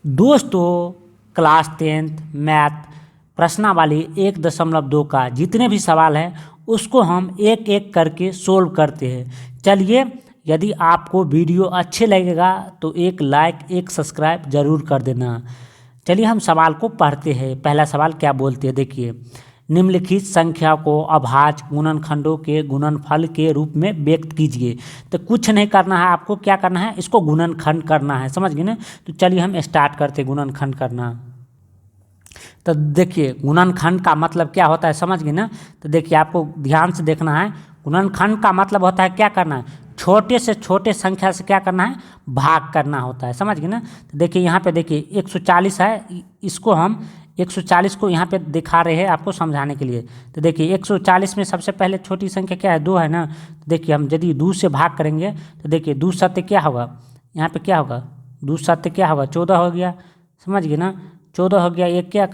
दोस्तों, class 10th math प्रश्नावली 1.2 का जितने भी सवाल हैं उसको हम एक एक करके सोल्व करते हैं। चलिए, यदि आपको वीडियो अच्छे लगेगा तो एक लाइक एक सब्सक्राइब ज़रूर कर देना। चलिए हम सवाल को पढ़ते हैं। पहला सवाल क्या बोलते हैं, देखिए। निम्नलिखित संख्या को अभाज्य गुणनखंडों के गुणनफल के रूप में व्यक्त कीजिए। तो कुछ नहीं करना है, आपको क्या करना है, इसको गुणनखंड करना है, समझ गए ना। तो चलिए हम स्टार्ट करते गुणनखंड करना। तो देखिए गुणनखंड का मतलब क्या होता है, समझ गए ना। तो देखिए आपको ध्यान से देखना है। गुणनखंड का मतलब होता है क्या करना है, छोटे से छोटे संख्या से क्या करना है, भाग करना होता है, समझ गए ना। तो देखिए यहाँ पे देखिए 140 है, इसको हम 140 को यहाँ पे दिखा रहे हैं आपको समझाने के लिए। तो देखिए 140 में सबसे पहले छोटी संख्या क्या है, 2 है ना। तो देखिए हम यदि 2 से भाग करेंगे तो देखिए 2 सत्य क्या होगा, यहाँ पे क्या होगा, 2 सत्य क्या होगा, 14 हो गया, समझ गए ना। 14 हो गया, ये क्या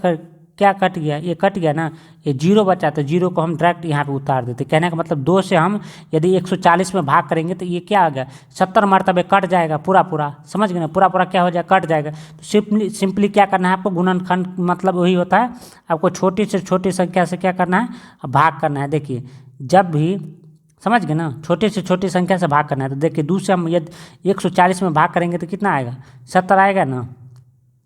कट गया, ये कट गया ना, ये 0 बचा, तो 0 को हम डायरेक्ट यहाँ पे उतार देते। कहने का मतलब 2 से हम यदि 140 में भाग करेंगे तो ये क्या आ गया, 70 मरतबे कट जाएगा पूरा पूरा, समझ गए ना। पूरा पूरा क्या हो जाएगा, कट जाएगा। तो सिंपली क्या करना है आपको, गुणनखंड मतलब वही होता है, आपको छोटी से छोटी संख्या से क्या करना है, भाग करना है। देखिए जब भी, समझ गए ना, छोटे से छोटी संख्या से भाग करना है। तो देखिए 2 से हम यदि 140 में भाग करेंगे तो कितना आएगा, 70 आएगा ना।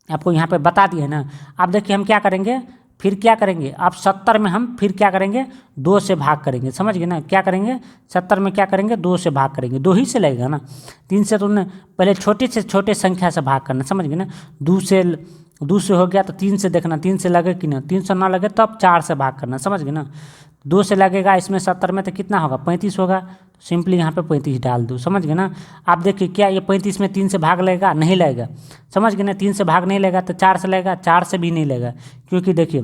आपको यहाँ पे बता दिए ना। अब देखिए हम क्या करेंगे, फिर क्या करेंगे, अब 70 में हम फिर क्या करेंगे, 2 से भाग करेंगे, समझ गए ना। क्या करेंगे, 70 में क्या करेंगे, 2 से भाग करेंगे, 2 ही से लगेगा ना, 3 से तो उन्हें पहले छोटे से छोटे संख्या से भाग करना, समझ गए ना। 2 से हो गया तो 3 से देखना, 3 से लगे कि ना, 3 से ना लगे तब 4 से भाग करना, समझ गए ना। 2 से लगेगा इसमें 70 में तो कितना होगा, 35 होगा। तो सिंपली यहाँ पे 35 डाल दो, समझ गए ना। आप देखिए क्या ये 35 में 3 से भाग लगेगा, नहीं लगेगा, समझ गए ना। 3 से भाग नहीं लगेगा तो 4 से लगेगा, 4 से भी नहीं लगेगा, क्योंकि देखिए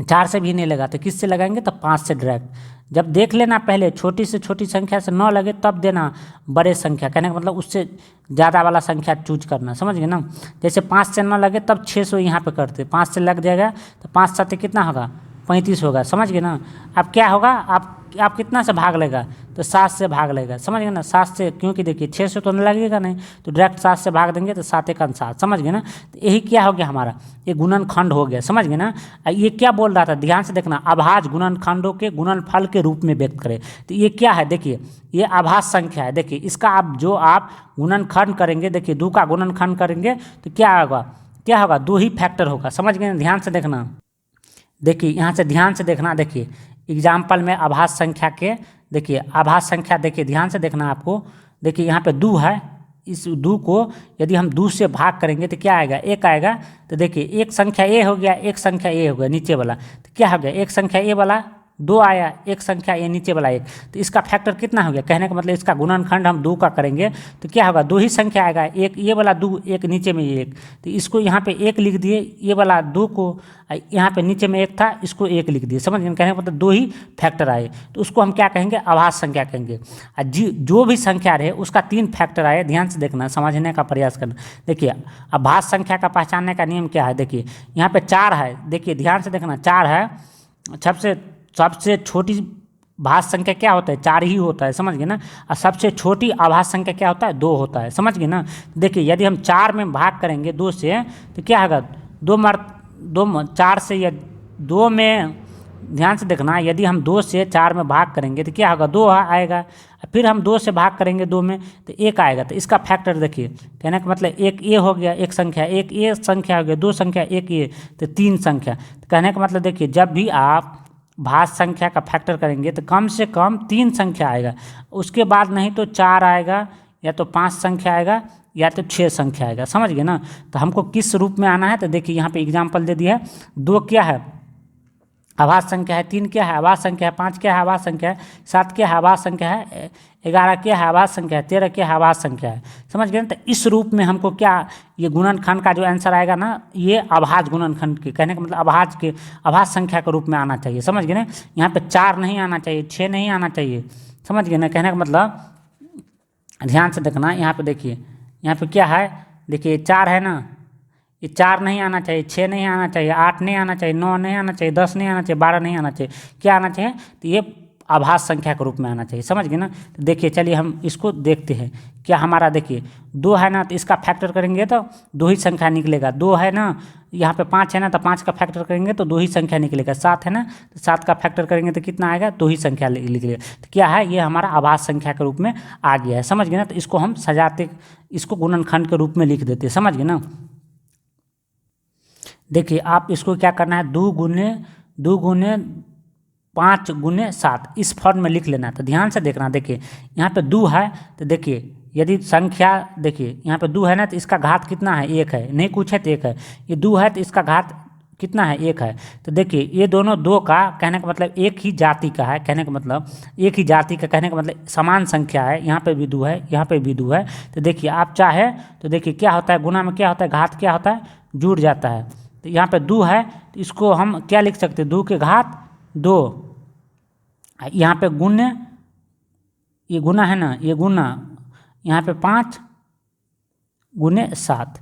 4 से भी नहीं लगा तो किससे लगाएंगे, तो 5 से डायरेक्ट। जब देख लेना पहले छोटी से छोटी संख्या से 9 लगे तब देना बड़े संख्या, कहने का मतलब उससे ज़्यादा वाला संख्या चूज करना, समझ गए ना। जैसे 5 से 9 लगे तब 600 यहाँ पे करते, 5 से लग जाएगा तो 5 7 कितना होगा, 35 होगा, समझ गए ना। अब क्या होगा, आप कितना से भाग लेगा, तो 7 से भाग लेगा, समझ गए ना। 7 से, क्योंकि देखिए 6 से तो नहीं लगेगा नहीं, तो डायरेक्ट 7 से भाग देंगे तो 7 1 7, समझ गए ना। तो यही क्या हो गया हमारा, ये गुणनखंड हो गया, समझ गए ना। ये क्या बोल रहा था, ध्यान से देखना, अभाज्य गुणनखंडों के गुणनफल के रूप में व्यक्त करें। तो ये क्या है, देखिए ये अभाज्य संख्या है। देखिए इसका आप गुणनखंड करेंगे, देखिए 2 का गुणनखंड करेंगे तो क्या होगा, 2 ही फैक्टर होगा, समझ गए ना। ध्यान से देखना, देखिए यहाँ से ध्यान से देखना, देखिए एग्जाम्पल में आभाज्य संख्या के, देखिए आभाज्य संख्या, देखिए ध्यान से देखना आपको। देखिए यहाँ पे 2 है, इस 2 को यदि हम 2 से भाग करेंगे तो क्या आएगा, 1 आएगा। तो देखिए एक संख्या ए हो गया, एक संख्या ए हो गया नीचे वाला, तो क्या हो गया, एक संख्या ए वाला 2 आया, एक संख्या ये नीचे वाला 1, तो इसका फैक्टर कितना हो गया। कहने का मतलब इसका गुणनखंड हम 2 का करेंगे तो क्या होगा, 2 ही संख्या आएगा, एक ये वाला 2, एक नीचे में 1, तो इसको यहाँ पे 1 लिख दिए, ये वाला 2 को यहाँ पे नीचे में 1 था, इसको 1 लिख दिए, समझ गए। कहने का मतलब 2 ही फैक्टर आए, तो उसको हम क्या कहेंगे, अभाज्य संख्या कहेंगे। जो भी संख्या रहे उसका 3 फैक्टर आए, ध्यान से देखना, समझने का प्रयास करना। देखिए अभाज्य संख्या का पहचानने का नियम क्या है, देखिए यहाँ पे 4 है, देखिए ध्यान से देखना, 4 है, सबसे छोटी भाज्य संख्या क्या होता है, 4 ही होता है, समझ गए ना। और सबसे छोटी अभाज्य संख्या क्या होता है, 2 होता है, समझ गए ना। देखिए यदि हम 4 में भाग करेंगे 2 से तो क्या होगा, 4 से या 2 में, ध्यान से देखना, यदि हम 2 से 4 में भाग करेंगे तो क्या होगा, 2 आएगा। फिर हम 2 से भाग करेंगे 2 में तो 1 आएगा, तो इसका फैक्टर देखिए, कहने का मतलब 1 ए हो गया, एक संख्या, 1 ए संख्या हो गया, 2 संख्या 1 ए, तो 3 संख्या। तो कहने का मतलब देखिए जब भी आप भाज्य संख्या का फैक्टर करेंगे तो कम से कम 3 संख्या आएगा, उसके बाद नहीं तो 4 आएगा, या तो 5 संख्या आएगा, या तो 6 संख्या आएगा, समझ गए ना। तो हमको किस रूप में आना है, तो देखिए यहाँ पे एग्जाम्पल दे दिया है। 2 क्या है, आभाज्य संख्या है, 3 क्या है, आभाज्य संख्या है, 5 क्या है, आभाज्य संख्या है, 7 क्या है, आभाज्य संख्या है, 11 क्या है, आभाज्य संख्या है, 13 क्या है, आभाज्य संख्या है, समझ गए ना। तो इस रूप में हमको क्या, ये गुणनखंड का जो आंसर आएगा ना, ये अभाज्य गुणनखंड के, कहने का मतलब अभाज्य संख्या के रूप में आना चाहिए, समझ गए ना। यहाँ पे 4 नहीं आना चाहिए, 6 नहीं आना चाहिए, समझ गए ना। कहने का मतलब ध्यान से देखना, यहाँ पे देखिए, यहाँ पे क्या है, देखिए 4 है ना, ये 4 नहीं आना चाहिए, 6 नहीं आना चाहिए, 8 नहीं आना चाहिए, 9 नहीं आना चाहिए, 10 नहीं आना चाहिए, 12 नहीं आना चाहिए, क्या आना चाहिए, तो ये आभास संख्या के रूप में आना चाहिए, समझ गए ना। तो देखिए चलिए हम इसको देखते हैं। क्या हमारा देखिए 2 है ना, तो इसका फैक्टर करेंगे तो 2 ही संख्या निकलेगा। 2 है ना, यहाँ पे 5 है ना, तो 5 का फैक्टर करेंगे तो 2 ही संख्या निकलेगा। 7 है ना, तो 7 का फैक्टर करेंगे तो कितना आएगा, 2 ही संख्या निकलेगा। तो क्या है, ये हमारा आभास संख्या के रूप में आ गया है, समझ गए ना। तो इसको हम सजाते, इसको गुणनखंड के रूप में लिख देते, समझ गए ना। देखिए आप इसको क्या करना है, 2 गुने 5 गुने 7 इस फॉर्म में लिख लेना। तो ध्यान से देखना, देखिए यहाँ पे 2 है, तो देखिए यदि संख्या, देखिए यहाँ पे 2 है ना, तो इसका घात कितना है, 1 है, नहीं कुछ है तो 1 है। ये 2 है तो इसका घात कितना है, 1 है। तो देखिए ये दोनों 2 का कहने का मतलब एक ही जाति का है, कहने का मतलब एक ही जाति का, कहने का मतलब समान संख्या है। यहाँ पे भी 2 है, यहाँ पे भी 2 है। तो देखिए आप चाहे तो देखिए क्या होता है, गुना में क्या होता है, घात क्या होता है, जुड़ जाता है। तो यहाँ पे 2 है, तो इसको हम क्या लिख सकते हैं, 2 के घात 2। यहाँ पे गुण्य, ये गुना है ना, ये गुना, यहाँ पे 5 गुने 7,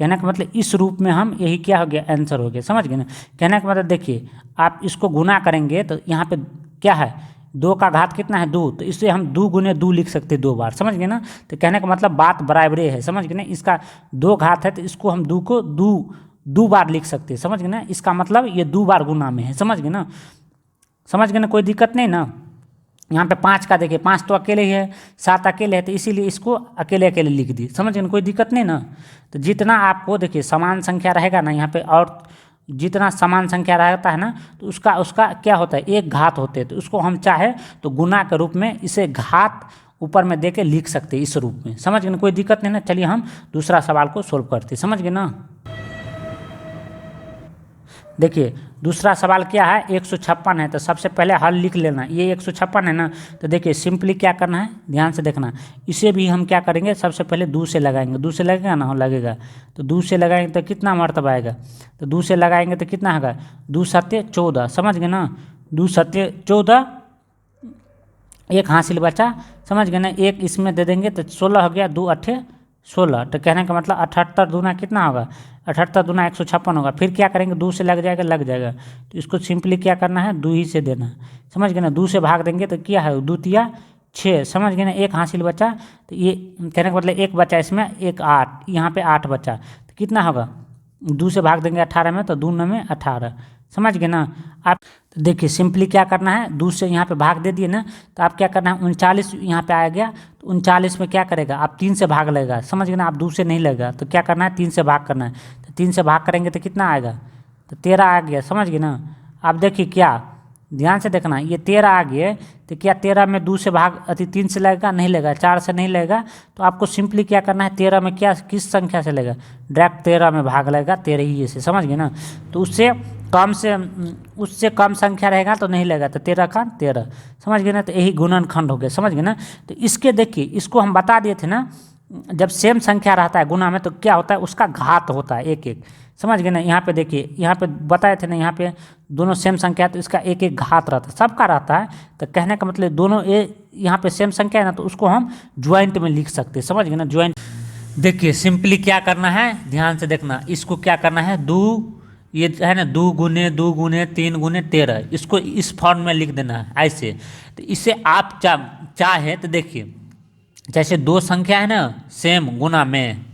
कहने का मतलब इस रूप में हम, यही क्या हो गया, आंसर हो गया, समझ गए ना। कहने का मतलब देखिए आप इसको गुना करेंगे तो यहाँ पे क्या है, 2 का घात कितना है, 2, तो इससे हम 2 गुने 2 लिख सकते हैं 2 बार, समझ गए ना। तो कहने का मतलब बात बराबरे है, समझ गए ना। इसका 2 घात है तो इसको हम 2 को 2 बार लिख सकते हैं, समझ गए ना। इसका मतलब ये 2 बार गुना में है, समझ गए ना, समझ गए ना, कोई दिक्कत नहीं ना। यहाँ पे 5 का देखिए 5 तो अकेले ही है, 7 अकेले है, तो इसीलिए इसको अकेले अकेले लिख दी, समझ गए ना, कोई दिक्कत नहीं ना। तो जितना आपको देखिए समान संख्या रहेगा ना यहाँ पे, और जितना समान संख्या रहता है ना, तो उसका क्या होता है, एक घात होते हैं। तो उसको हम चाहे तो गुना के रूप में इसे घात ऊपर में दे के लिख सकते हैं इस रूप में, समझ गए ना, कोई दिक्कत नहीं ना। चलिए हम दूसरा सवाल को सोल्व करते हैं, समझ गए ना। देखिए दूसरा सवाल क्या है, 156 है। तो सबसे पहले हल लिख लेना, ये 156 है ना। तो देखिए सिंपली क्या करना है, ध्यान से देखना, इसे भी हम क्या करेंगे, सबसे पहले 2 से लगाएंगे। 2 से लगेगा ना, लगेगा, तो 2 से लगाएंगे तो कितना मर्तबा आएगा, तो 2 से लगाएंगे तो कितना होगा, 2 सत्ते 14, समझ गए ना। 2 सत्ते 14, एक हासिल बचा, समझ गए ना। एक इसमें दे देंगे तो 16 हो गया, 2 अट्ठे 16। तो कहने का मतलब 78 दूना कितना होगा, 78 दूना 156 होगा। फिर क्या करेंगे, 2 से लग जाएगा। तो इसको सिंपली क्या करना है, 2 ही से देना, समझ गए ना। 2 से भाग देंगे तो क्या है, 2 तिया 6, समझ गए ना। एक हासिल बचा, तो ये कहने का मतलब एक बचा इसमें, एक 8, यहाँ पे 8 बचा, तो कितना होगा, 2 से भाग देंगे 18 में, तो 2 में 18, समझ गए ना आप। तो देखिए सिंपली क्या करना है, 2 से यहाँ पे भाग दे दिए ना, तो आप क्या करना है, 39 यहाँ पे आ गया, तो 39 में क्या करेगा, आप 3 से भाग लेगा, समझ गए ना। आप 2 से नहीं लगेगा, तो क्या करना है, 3 से भाग करना है। तो 3 से भाग करेंगे तो कितना आएगा, तो 13 आ गया, समझ गए ना। आप देखिए क्या, ध्यान से देखना, ये 13 आ गया, तो क्या 13 में 2 से भाग 3 से लगेगा, नहीं लगेगा, 4 से नहीं लगेगा। तो आपको सिंपली क्या करना है, 13 में क्या, किस संख्या से लगेगा, डायरेक्ट 13 में भाग लगेगा, 13 ही से, समझ गए ना। तो उससे कम संख्या रहेगा तो नहीं लगेगा, तो 13 का 13, समझ गए ना। तो यही गुणनखंड हो गया, समझ गए ना। तो इसके देखिए, इसको हम बता दिए थे ना, जब सेम संख्या रहता है गुना में तो क्या होता है, उसका घात होता है एक एक, समझ गए ना। यहाँ पे देखिए, यहाँ पे बताए थे ना, यहाँ पे दोनों सेम संख्या है तो इसका एक एक घात रहता है, सबका रहता है। तो कहने का मतलब दोनों यहाँ पे सेम संख्या है ना, तो उसको हम ज्वाइंट में लिख सकते हैं, समझ गए ना, ज्वाइंट। देखिए सिंपली क्या करना है, ध्यान से देखना, इसको क्या करना है, 2, ये है ना, 2 गुने 2 गुने 3 गुने 13, इसको इस फॉर्म में लिख देना है ऐसे। तो इसे आप चाहे तो देखिए, जैसे 2 संख्या है ना सेम गुना में,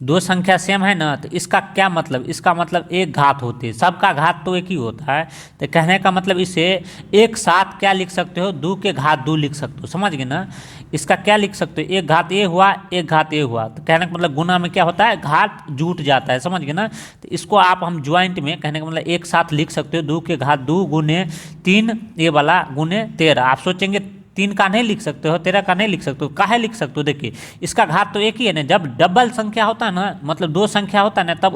2 संख्या सेम है ना, तो इसका क्या मतलब, इसका मतलब एक घात होती है, सबका घात तो एक ही होता है। तो कहने का मतलब इसे एक साथ क्या लिख सकते हो, 2 के घात 2 लिख सकते हो, समझ गए ना। इसका क्या लिख सकते हो, एक घात ए हुआ, एक घात ए हुआ। तो कहने का मतलब गुना में क्या होता है, घात जुट जाता है, समझ गए ना। तो इसको आप हम ज्वाइंट में, कहने का मतलब एक साथ लिख सकते हो, 2 के घात 2 गुने 3, ये वाला गुने 13। आप सोचेंगे 3 का नहीं लिख सकते हो, 13 का नहीं लिख सकते हो, काहे लिख सकते हो, देखिए इसका घात तो एक ही है ना। जब डबल संख्या होता है ना, मतलब 2 संख्या होता है ना, तब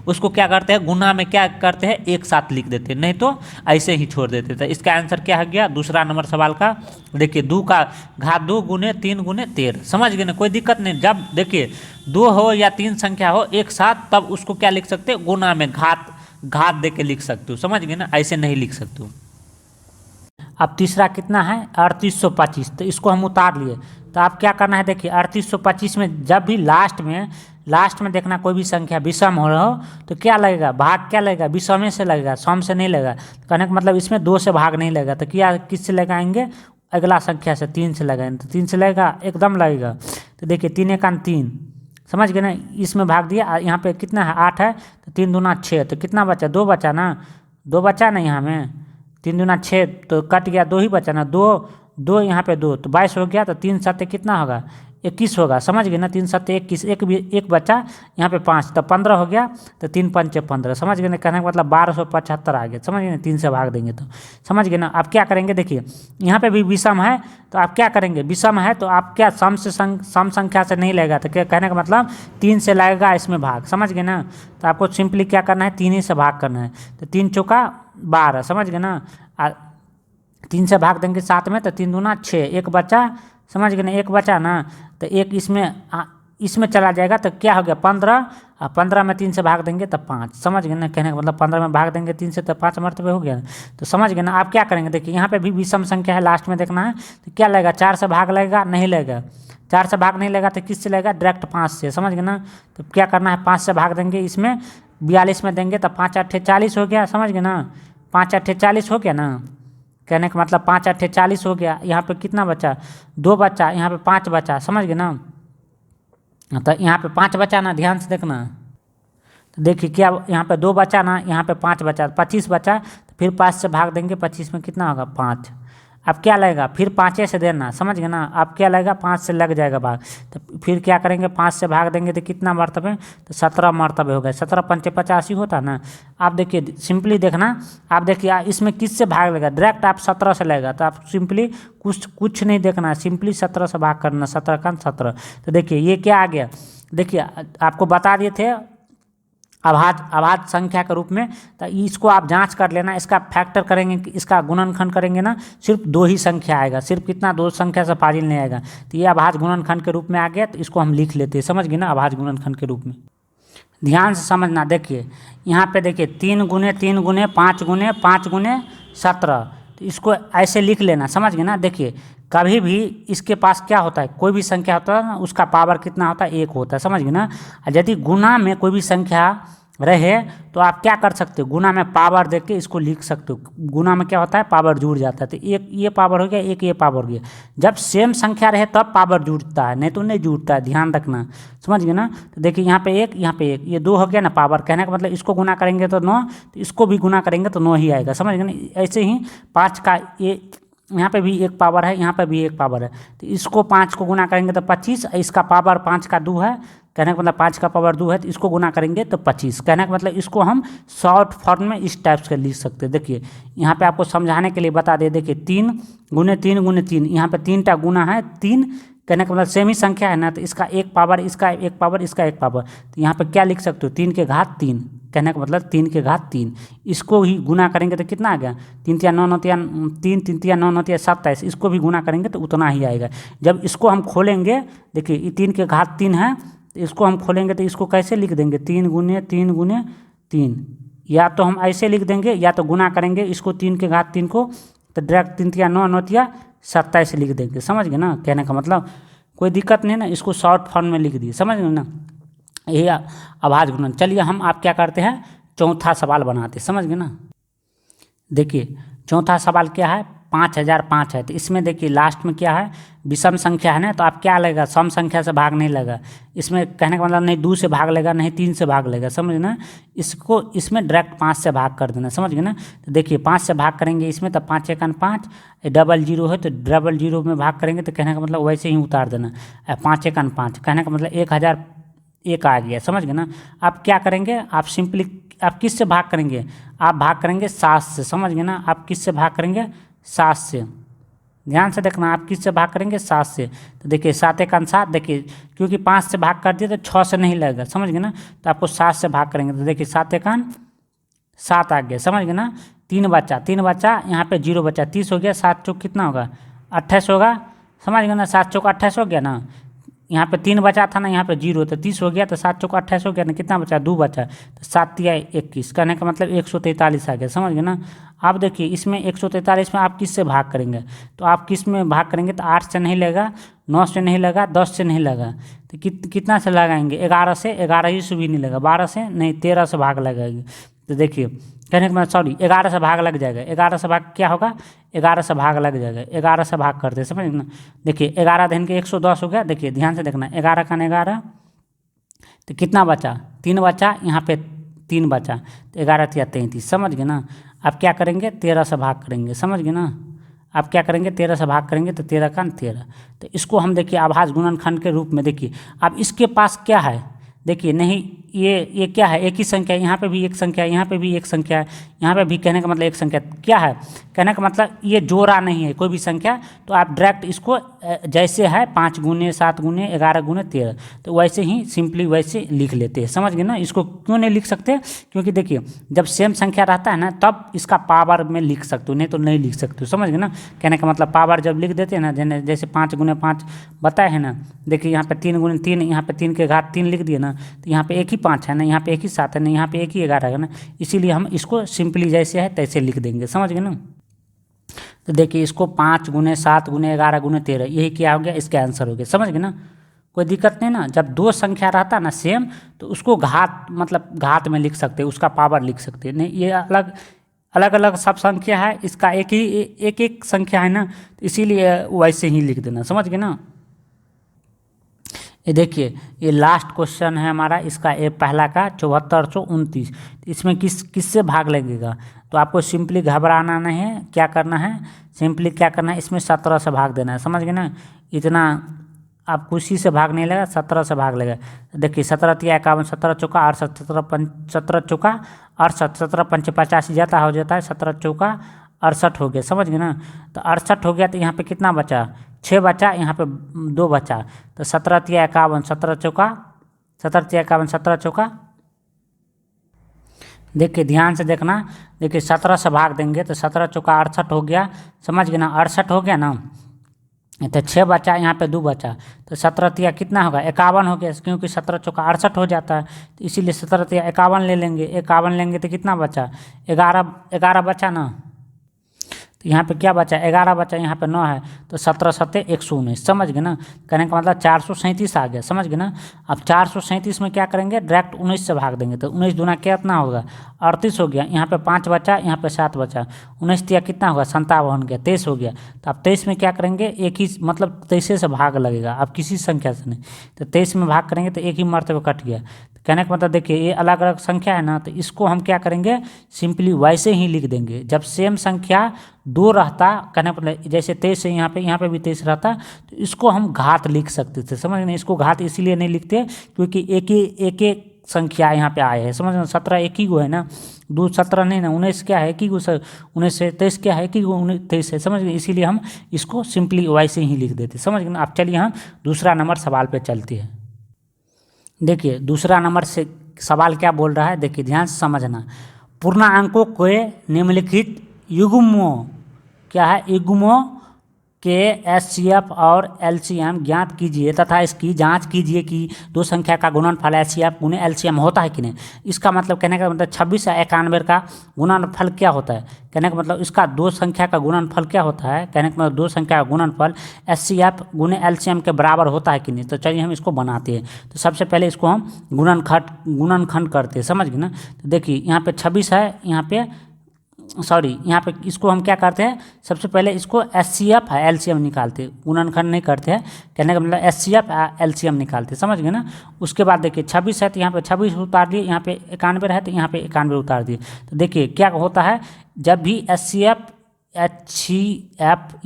उसको क्या करते हैं, गुना में क्या करते हैं, एक साथ लिख देते हैं, नहीं तो ऐसे ही छोड़ देते थे। इसका आंसर क्या हो गया, दूसरा नंबर सवाल का। देखिए 2 का घात 2 गुने 3 गुने 13, समझ गए ना, कोई दिक्कत नहीं। जब देखिए 2 हो या 3 संख्या हो एक साथ, तब उसको क्या लिख सकते हो, गुना में घात दे के लिख सकते हो, समझ गए ना, ऐसे नहीं लिख सकते हो। अब तीसरा कितना है, 3825, तो इसको हम उतार लिए। तो आप क्या करना है, देखिए 3825 में जब भी लास्ट में लास्ट में देखना कोई भी संख्या विषम हो रहा हो तो क्या लगेगा, भाग क्या लगेगा, विषम से लगेगा, सम से नहीं लगेगा। कहने का मतलब इसमें 2 से भाग नहीं लगेगा, तो क्या किससे लगाएंगे, अगला संख्या से 3 से लगाएंगे, तो 3 से लगेगा, एकदम लगेगा। तो देखिए 3 एकान 3, समझ गए ना, इसमें भाग दिया, यहाँ पे कितना है 8 है, तो 3 दूना 6, तो कितना बचा, 2 बचा ना, 2 बचा ना यहाँ में, 3 दूना 6, तो कट गया, 2 ही बचा ना, 2 यहाँ पे 2, तो 22 हो गया, तो 3 7 कितना होगा, 21 होगा, समझ गए ना, 3 7 21, एक बचा यहाँ पे 5, तो 15 हो गया, तो 3 5 15, समझ गए ना, कहने का मतलब 1275 आ गया, समझ गए ना, 3 से भाग देंगे तो, समझ गए ना। आप क्या करेंगे, देखिए यहाँ पे भी विषम है, तो आप क्या करेंगे, विषम है तो आप क्या सम संख्या से नहीं लगेगा, तो क्या कहने का मतलब 3 से लगेगा इसमें भाग, समझ गए ना। तो आपको सिंपली क्या करना है, 3 ही से भाग करना है, तो 3 चौका 12, समझ गए ना, 3 से भाग देंगे 7 में, तो 3 दूना 6, एक बचा, समझ गए ना, एक बचा ना, तो एक इसमें चला जाएगा, तो क्या हो गया 15, और 15 में 3 से भाग देंगे तो 5, समझ गए ना, कहने का मतलब 15 में भाग देंगे 3 से तो 5 मरतबे हो गया। तो समझ गए ना। आप क्या करेंगे, देखिए यहाँ पे भी विषम संख्या है, लास्ट में देखना है, तो क्या लगेगा, 4 से भाग लगेगा, नहीं लगेगा, 4 से भाग नहीं लगा तो किससे लगेगा, डायरेक्ट 5 से, समझ गए ना। तो क्या करना है, 5 से भाग देंगे, इसमें 42 में देंगे, तो 5 8 40 हो गया, समझ गए ना, 5 8 40 हो गया ना, कहने का मतलब 5 8 40 हो गया। यहाँ पे कितना बचा, 2 बचा, यहाँ पे 5 बचा, समझ गए ना, तो यहाँ पे 5 बचा ना, ध्यान से देखना, तो देखिए क्या यहाँ पे 2 बचा ना, यहाँ पे 5 बचा, 25 बचा, तो फिर 5 से भाग देंगे, 25 में कितना होगा 5। अब क्या लगेगा, फिर 5 से देना, समझ गए ना, अब क्या लगेगा 5 से लग जाएगा भाग, तो फिर क्या करेंगे 5 से भाग देंगे तो कितना मरतबे, तो 17 मरतबे हो गए, 17 पंचे 85 होता ना। आप देखिए सिंपली देखना, आप देखिए इसमें किस से भाग लगेगा, डायरेक्ट आप 17 से लगेगा, तो आप सिंपली कुछ नहीं देखना, सिंपली 17 से भाग करना, 17 का 17। तो देखिए ये क्या आ गया, देखिए आपको बता दिए थे अभाज्य संख्या के रूप में, तो इसको आप जांच कर लेना, इसका फैक्टर करेंगे, इसका गुणनखंड करेंगे ना, सिर्फ 2 ही संख्या आएगा, सिर्फ कितना 2 संख्या से फाजिल नहीं आएगा, तो ये अभाज्य गुणनखंड के रूप में आ गया, तो इसको हम लिख लेते हैं, समझ गए ना, अभाज्य गुणनखंड के रूप में। ध्यान से समझना, देखिए यहाँ पे देखिए 3 गुने 3 गुने 5 गुने 5 गुने 17, तो इसको ऐसे लिख लेना, समझ गए ना। देखिए कभी भी इसके पास क्या होता है, कोई भी संख्या होता है ना, उसका पावर कितना होता है, 1 होता है, समझ गए ना। यदि गुना में कोई भी संख्या रहे तो आप क्या कर सकते हो, गुना में पावर देख के इसको लिख सकते हो, गुना में क्या होता है पावर जुड़ जाता है, तो एक ये पावर हो गया, एक ये पावर हो गया। जब सेम संख्या रहे तब पावर जुड़ता है, नहीं तो नहीं जुड़ता है, ध्यान रखना, समझ गए ना। तो देखिए यहाँ पे 1 यहाँ पे 1, ये 2 हो गया ना पावर, कहने का मतलब इसको गुना करेंगे तो 9, तो इसको भी गुना करेंगे तो 9 ही आएगा, समझ गए ना। ऐसे ही 5 का ये यहाँ पे भी 1 पावर है, यहाँ पे भी 1 पावर है, तो इसको 5 को गुना करेंगे तो 25, इसका पावर 5 का 2 है, कहने का मतलब 5 का पावर 2 है, तो इसको गुना करेंगे तो 25, कहने का मतलब इसको हम शॉर्ट फॉर्म में इस टाइप से लिख सकते हैं। देखिए यहाँ पे आपको समझाने के लिए बता दे, देखिए 3 गुने 3 गुने 3, यहाँ पे 3 गुना है 3, कहने का मतलब सेम ही संख्या है ना, तो इसका 1 पावर, इसका 1 पावर, इसका 1 पावर, तो यहाँ पे क्या लिख सकते हो 3 के घात 3, कहने का मतलब 3 के घात 3, इसको ही गुना करेंगे तो कितना आ गया 3 तिया 9 9 तिया 3 3 तिया 9 9 तिया 27, इसको भी गुना करेंगे तो उतना ही आएगा। जब इसको हम खोलेंगे, देखिए ये 3 के घात 3 है, तो इसको हम खोलेंगे तो इसको कैसे लिख देंगे 3 गुने 3 गुने 3, या तो हम ऐसे लिख देंगे या तो गुना करेंगे इसको 3 के घात 3 को, तो डायरेक्ट 3 तिया 9 9 तिया 27 लिख देंगे, समझ गए ना। कहने का मतलब कोई दिक्कत नहीं ना, इसको शॉर्ट फॉर्म में लिख दिए, समझ गए ना, यही अभाज्य गुणन। चलिए हम आप क्या करते हैं, चौथा सवाल बनाते, समझ गए ना। देखिए चौथा सवाल क्या है, 5005 है, तो इसमें देखिए लास्ट में क्या है, विषम संख्या है ना, तो आप क्या लगेगा, सम संख्या से भाग नहीं लगा, इसमें कहने का मतलब नहीं 2 से भाग लेगा, नहीं 3 से भाग लेगा, समझ ना। इसको इसमें डायरेक्ट 5 से भाग कर देना, समझ गए ना। तो देखिए 5 से भाग करेंगे इसमें, तो 5 1 5, 00 है तो 00 में भाग करेंगे, तो कहने का मतलब वैसे ही उतार देना, 5 1 5, कहने का मतलब 1001 आ गया, समझ गए ना। आप क्या करेंगे, आप सिंपली आप किस से भाग करेंगे, आप भाग करेंगे 7 से, समझ गए ना। आप किस से भाग करेंगे 7 से, ध्यान से देखना, आप किस से भाग करेंगे 7 से। तो देखिए 7 1 7, देखिए क्योंकि 5 से भाग कर दिए तो 6 से नहीं लगेगा, समझ गए ना, तो आपको 7 से भाग करेंगे, तो देखिए 7 1 7 आ गया, समझ गए ना। 3 बचा, यहाँ पे 0 बचा, 30 हो गया, 7 चौक कितना होगा 28 होगा, समझ गए ना, 7 चौक 28 हो गया ना। यहाँ पे 3 बचा था ना, यहाँ पे 0 तो 30 हो गया, तो 7 चौका 28 हो गया ना, कितना बचा 2 बचा, तो 7 तिया 21, कहने का मतलब 143 आ गया, समझ गए ना। आप देखिए इसमें 143 में आप किससे भाग करेंगे, तो आप किस में भाग करेंगे, तो 8 से नहीं लगा, 9 से नहीं लगा, 10 से नहीं लगा, तो कितना से लगाएंगे, 11 से, 11 ही से भी नहीं लगा, 12 से नहीं, 13 से भाग लगाएंगे। तो देखिए कहने का मतलब सॉरी 11 से भाग लग जाएगा, 11 से भाग क्या होगा, 11 से भाग लग जाएगा, 11 से भाग करते समझ ना। देखिए 11 धन के 110 हो गया, देखिए ध्यान से देखना, 11 का 11, तो कितना बचा, 3 बचा, यहाँ पे 3 बचा, तो 11 तिया 33, समझ गए ना। अब क्या करेंगे, 13 से भाग करेंगे, समझ गए ना। आप क्या करेंगे, 13 से भाग करेंगे, तो 13 का 13, तो इसको हम देखिए आभाज्य गुणनखंड के रूप में देखिए। अब इसके पास क्या है, देखिए नहीं ये क्या है, एक ही संख्या, यहाँ पे भी एक संख्या, यहाँ पे भी एक संख्या है, यहाँ पे भी, कहने का मतलब एक संख्या क्या है, कहने का मतलब ये जोड़ा नहीं है कोई भी संख्या, तो आप डायरेक्ट इसको जैसे है 5 गुने 7 गुने 11 गुने 13, तो वैसे ही सिंपली वैसे लिख लेते हैं, समझ गए ना। इसको क्यों नहीं लिख सकते, क्योंकि देखिए जब सेम संख्या रहता है ना तब इसका पावर में लिख सकते हो, नहीं तो नहीं लिख सकते हो, समझ गए ना। कहने का मतलब पावर जब लिख देते हैं ना, जैसे 5 गुने 5 बताए हैं ना, देखिए यहाँ पे 3 गुने 3, यहाँ पे 3 के घात 3 लिख दिए ना, तो यहाँ पे एक ही 5 है ना, यहाँ पे एक ही 7 है ना, यहाँ पे एक ही 11 है ना, इसीलिए हम इसको सिंपली जैसे है तैसे लिख देंगे, समझ गए ना। तो देखिए इसको 5 गुने 7 गुने 11 गुने 13, यही क्या हो गया, इसका आंसर हो गया, समझ गए ना। कोई दिक्कत नहीं ना। जब दो संख्या रहता है ना सेम, तो उसको घात मतलब घात में लिख सकते हैं, उसका पावर लिख सकते हैं, नहीं ये अलग अलग अलग सब संख्या है, इसका एक एक संख्या है ना, तो इसीलिए वैसे ही लिख देना, समझ गए ना। ये देखिए ये लास्ट क्वेश्चन है हमारा, इसका ये पहला का 7429, इसमें किससे भाग लगेगा, तो आपको सिंपली घबराना नहीं है, क्या करना है, सिंपली क्या करना है, इसमें 17 से भाग देना है, समझ गए ना। इतना आप किसी से भाग नहीं लगा, 17 से भाग लगा। देखिए 17 तिया 51, 17 चौका 68, 17 चौका 68, 17 पंच 85 जाता हो जाता है, 17 चौका 68 हो गया, समझ गए ना। तो 68 हो गया, तो यहाँ पे कितना बचा, 6 बचा, यहाँ पे 2 बचा, तो 17 तिया 51, 17 चौका 17 तिया 51, 17 चौका, देखिए ध्यान से देखना, देखिए 17 से भाग देंगे तो 17 चौका 68 हो गया, समझ गए ना, 68 हो गया ना, तो 6 बचा, यहाँ पे 2 बचा, तो 17 तिया कितना होगा, 51 हो गया, क्योंकि 17 चौका 68 हो जाता है, तो इसीलिए 17 तिया 51 ले लेंगे, 51 लेंगे तो कितना बचा, 11 बचा ना, तो यहाँ पे क्या बचा, 11 बचा, यहाँ पे 9 है, तो 17 सत्ते 119, समझ गए ना। कहने का मतलब 437 आ गया, समझ गए ना। अब 437 में क्या करेंगे, डायरेक्ट 19 से भाग देंगे, तो 19 दूना कितना होगा, 38 हो गया, यहाँ पे 5 बचा, यहाँ पे 7 बचा, 19 तिया कितना होगा, 57 गया, 23 हो गया। तो अब 23 में क्या करेंगे, एक ही मतलब 23 से भाग लगेगा, अब किसी संख्या से नहीं, तो 23 में भाग करेंगे तो एक ही मर्तबे कट गया। कहने का मतलब देखिए ये अलग अलग संख्या है ना, तो इसको हम क्या करेंगे, सिंपली वैसे ही लिख देंगे। जब सेम संख्या 2 रहता, कहने का मतलब जैसे 23 है, यहाँ पे भी 23 रहता, तो इसको हम घात लिख सकते थे, समझ नहीं। इसको घात इसीलिए नहीं लिखते क्योंकि एक संख्या यहाँ पे आए हैं, समझ 17 एक ही गो है ना, 2 17 नहीं ना, 19 क्या है एक ही गो, 19 से 23 क्या है एक ही गो, 23 है, समझ गए। इसीलिए हम इसको सिंपली वैसे ही लिख देते, समझ गए ना। अब चलिए हम दूसरा नंबर सवाल पे चलते हैं। देखिए दूसरा नंबर से सवाल क्या बोल रहा है, देखिए ध्यान से समझना। पूर्णांकों के निम्नलिखित युग्मों, क्या है, युग्मों के एचसीएफ और एलसीएम ज्ञात कीजिए तथा इसकी जांच कीजिए कि दो संख्या का गुणनफल एचसीएफ गुने एलसीएम होता है कि नहीं। इसका मतलब कहने का मतलब 26 या 91 का गुणनफल क्या होता है, कहने का मतलब इसका दो संख्या का गुणनफल क्या होता है, कहने का मतलब दो संख्या का गुणनफल एचसीएफ गुने एलसीएम के बराबर होता है कि नहीं। तो चलिए हम इसको बनाते हैं। तो सबसे पहले इसको हम गुणनखंड करते हैं, समझ गए ना। तो देखिए यहाँ पे 26 है, यहाँ पे सॉरी यहाँ पे इसको हम क्या करते हैं, सबसे पहले इसको एचसीएफ है एलसीएम निकालते हैं, गुणनखंड नहीं करते हैं। कहने का मतलब एचसीएफ एलसीएम निकालते हैं, समझ गए ना। उसके बाद देखिए 26 है तो यहाँ पे 26 उतार दिए, यहाँ पे 91 है तो यहाँ पे 91 उतार दिए। तो देखिए क्या होता है, जब भी एचसीएफ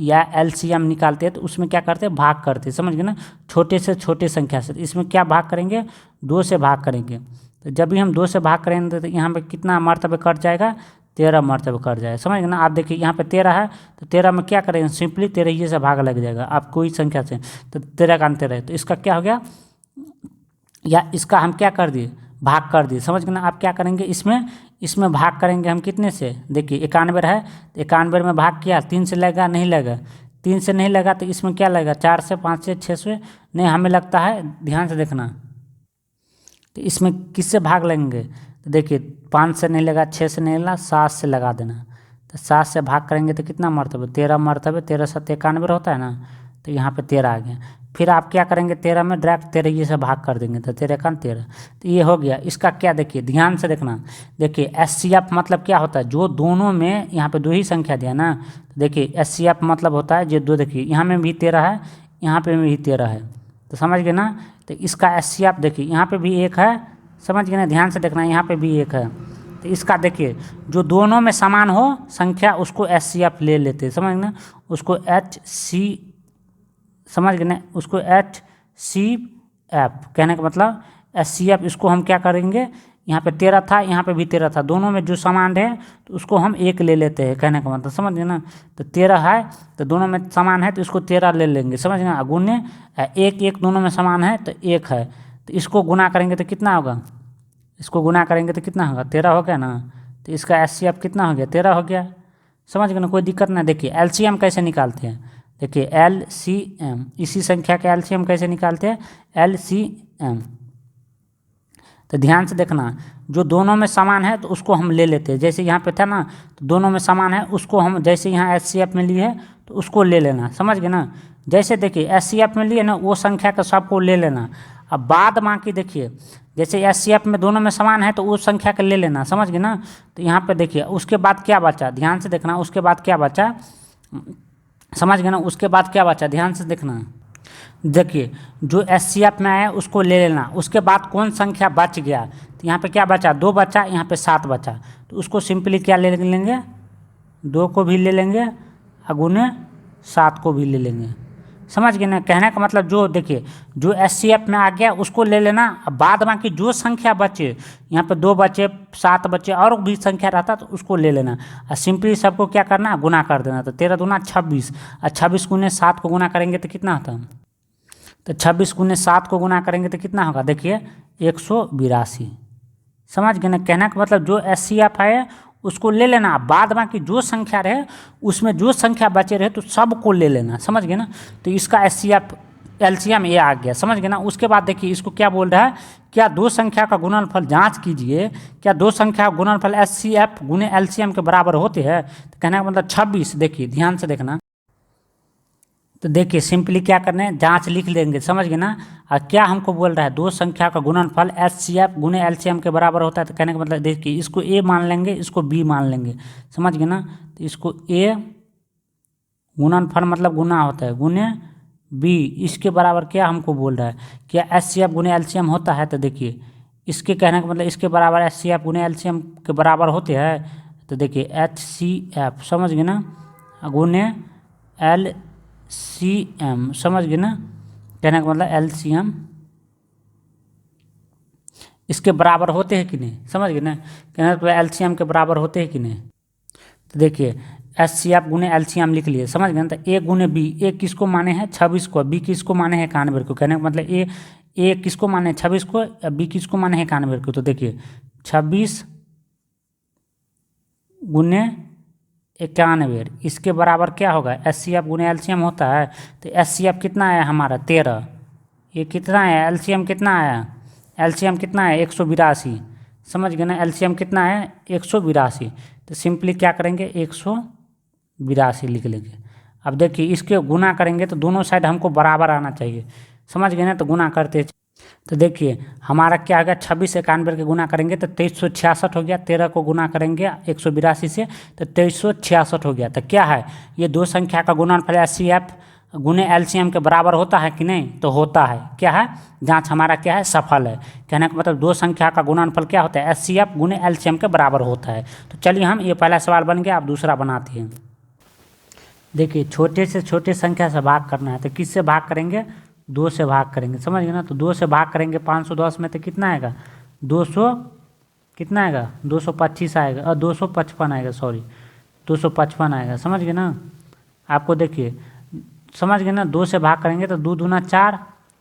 या एलसीएम निकालते हैं तो उसमें क्या करते हैं, भाग करते हैं, समझ गए ना, छोटे से छोटे संख्या से। इसमें क्या भाग करेंगे, 2 से भाग करेंगे। तो जब भी हम 2 से भाग करेंगे तो यहाँ पे कितना मर्तबे कट जाएगा, 13 मर्तबे कट जाएगा, समझ गए ना। आप देखिए यहाँ पे 13 है तो 13 में क्या करेंगे, सिंपली 13 से भाग लग जाएगा, आप कोई संख्या से, तो 13 का 13 है, तो इसका क्या हो गया, या इसका हम क्या कर दिए, भाग कर दिए, समझ गए ना। आप क्या करेंगे, इसमें भाग करेंगे हम कितने से, देखिए 91 है तो 91 में भाग किया, 3 से लगेगा नहीं लगेगा, 3 से नहीं लगा तो इसमें क्या लगेगा, 4 से, 5 से, 6 से, नहीं हमें लगता है, ध्यान से देखना, तो इसमें किससे भाग लेंगे, तो देखिए 5 से नहीं लगा, 6 से नहीं लगा, 7 से लगा देना। तो 7 से भाग करेंगे तो कितना मरतबे, 13 मरतबे, 13 7 91 होता है ना, तो यहाँ पे 13 आ गया। फिर आप क्या करेंगे, 13 में डायरेक्ट 13 ये से भाग कर देंगे, तो 13 का 13, तो ये हो गया। इसका क्या देखिए, ध्यान से देखना, देखिए SCF मतलब क्या होता है, जो दोनों में, यहाँ पे 2 ही संख्या दिया ना, तो देखिए SCF मतलब होता है जो 2, देखिए यहाँ में भी 13 है, यहाँ पे भी 13 है, तो समझ गए ना। तो इसका SCF देखिए यहाँ पे भी 1 है, समझ गए ना, ध्यान से देखना, यहाँ पे भी 1 है। तो इसका देखिए जो दोनों में समान हो संख्या उसको SCF ले लेते हैं, समझ ना, उसको HC, समझ गए ना, उसको HCF कहने का मतलब SCF, इसको हम क्या करेंगे, यहाँ पे 13 था, यहाँ पे भी 13 था, दोनों में जो समान है तो उसको हम 1 ले लेते हैं, कहने का मतलब समझ गए ना। तो 13 है तो दोनों में समान है तो इसको 13 ले लेंगे, समझ गए ना। गुने 1 1 दोनों में समान है तो 1 है, तो इसको गुना करेंगे तो कितना होगा, इसको गुना करेंगे तो कितना होगा, 13 हो गया ना। तो इसका SCF कितना हो गया, 13 हो गया, समझ गए ना, कोई दिक्कत ना। देखिए LCM कैसे निकालते हैं, देखिए LCM, इसी संख्या के LCM कैसे निकालते हैं, LCM, तो ध्यान से देखना, जो दोनों में समान है तो उसको हम ले लेते हैं, जैसे यहाँ पे था ना, तो दोनों में समान है उसको हम, जैसे यहाँ SCF में लिए है तो उसको ले लेना, समझ गए ना। जैसे देखिए SCF में लिए ना, वो संख्या का सबको ले लेना। अब बाद बाकी देखिए, जैसे SCF में दोनों में समान है तो उस संख्या का ले लेना, समझ गए ना। तो यहाँ पे देखिए उसके बाद क्या बचा, ध्यान से देखना, उसके बाद क्या बचा, समझ गए ना, उसके बाद क्या बचा, ध्यान से देखना। देखिए जो SCF में आया उसको ले लेना, उसके बाद कौन संख्या बच गया, तो यहाँ पे क्या बचा, 2 बचा, यहाँ पे 7 बचा, तो उसको सिंपली क्या ले लेंगे, 2 को भी ले लेंगे, अगुने 7 को भी ले लेंगे, समझ गए ना। कहने का मतलब जो देखिए जो SCF में आ गया उसको ले लेना, बाद बाकी जो संख्या बचे, यहाँ पे 2 बचे, 7 बचे, और भी संख्या रहता तो उसको ले लेना, और सिंपली सबको क्या करना, गुना कर देना। तो 13 दूना 26, और 26 गुने 7 को गुना करेंगे तो कितना होता है, तो 26 गुने 7 को गुना करेंगे तो कितना होगा, देखिए 182, समझ गए ना। कहने का मतलब जो SCF है उसको ले लेना, बाद बाकी जो संख्या रहे उसमें जो संख्या बचे रहे तो सबको ले लेना, समझ गए ना। तो इसका SCF LCM ये आ गया, समझ गए ना। उसके बाद देखिए इसको क्या बोल रहा है, क्या 2 संख्या का गुणनफल जांच कीजिए, क्या 2 संख्या का गुणनफल SCF गुने LCM के बराबर होते हैं, तो कहने का मतलब 26, देखिए ध्यान से देखना, तो देखिए सिंपली क्या करना है, जांच लिख लेंगे, समझ गए ना। और क्या हमको बोल रहा है, 2 संख्या का गुणनफल SCF गुने LCM के बराबर होता है, तो कहने का मतलब देखिए इसको A मान लेंगे, इसको B मान लेंगे, समझ गए ना। तो इसको A गुणनफल मतलब गुना होता है, गुने B, इसके बराबर क्या हमको बोल रहा है, क्या SCF गुने LCM होता है, तो देखिए इसके कहने का मतलब इसके बराबर SCF गुने LCM के बराबर होते हैं, तो देखिए HCF, समझ गए ना, गुने LCM, समझ गए ना। कहने का मतलब LCM इसके बराबर होते हैं कि नहीं, समझ गए ना। कहने का मतलब LCM के बराबर होते हैं कि नहीं। तो देखिए SCF गुने LCM लिख लिए, समझ गए ना। तो A गुने B, A किसको माने हैं 26 को, B किसको माने हैं 91 को। कहने का मतलब A किसको माने 26 को, B किसको माने हैं 91 को। तो देखिए 26 गुने 91, इसके बराबर क्या होगा, SCF गुने LCM होता है। तो SCF कितना है हमारा 13, ये कितना है, LCM कितना आया, LCM कितना है 182, समझ गए ना। LCM कितना है 182, तो सिंपली क्या करेंगे 182 लिख लेंगे। अब देखिए इसके गुना करेंगे तो दोनों साइड हमको बराबर आना चाहिए, समझ गए ना। तो गुना करते, तो देखिए हमारा क्या हो गया, 26 91 के गुना करेंगे तो 2366 हो गया, 13 को गुना करेंगे 182 से तो 2366 हो गया। तो क्या है, ये 2 संख्या का गुणनफल SCF गुने LCM के बराबर होता है कि नहीं, तो होता है। क्या है, जांच हमारा क्या है, सफल है। कहने का मतलब 2 संख्या का गुणनफल क्या होता है, SCF गुने LCM के बराबर होता है। तो चलिए हम, ये पहला सवाल बन गया, आप दूसरा बनाते हैं। देखिए छोटे से छोटे संख्या से भाग करना है, तो किससे भाग करेंगे, 2 से भाग करेंगे, समझ गए ना। तो 2 से भाग करेंगे 510 में तो कितना आएगा, 200 कितना आएगा, 225 आएगा, और 255 आएगा, सॉरी 255 आएगा, समझ गए ना। आपको देखिए समझ गए ना, 2 से भाग करेंगे तो 2 दूना 4,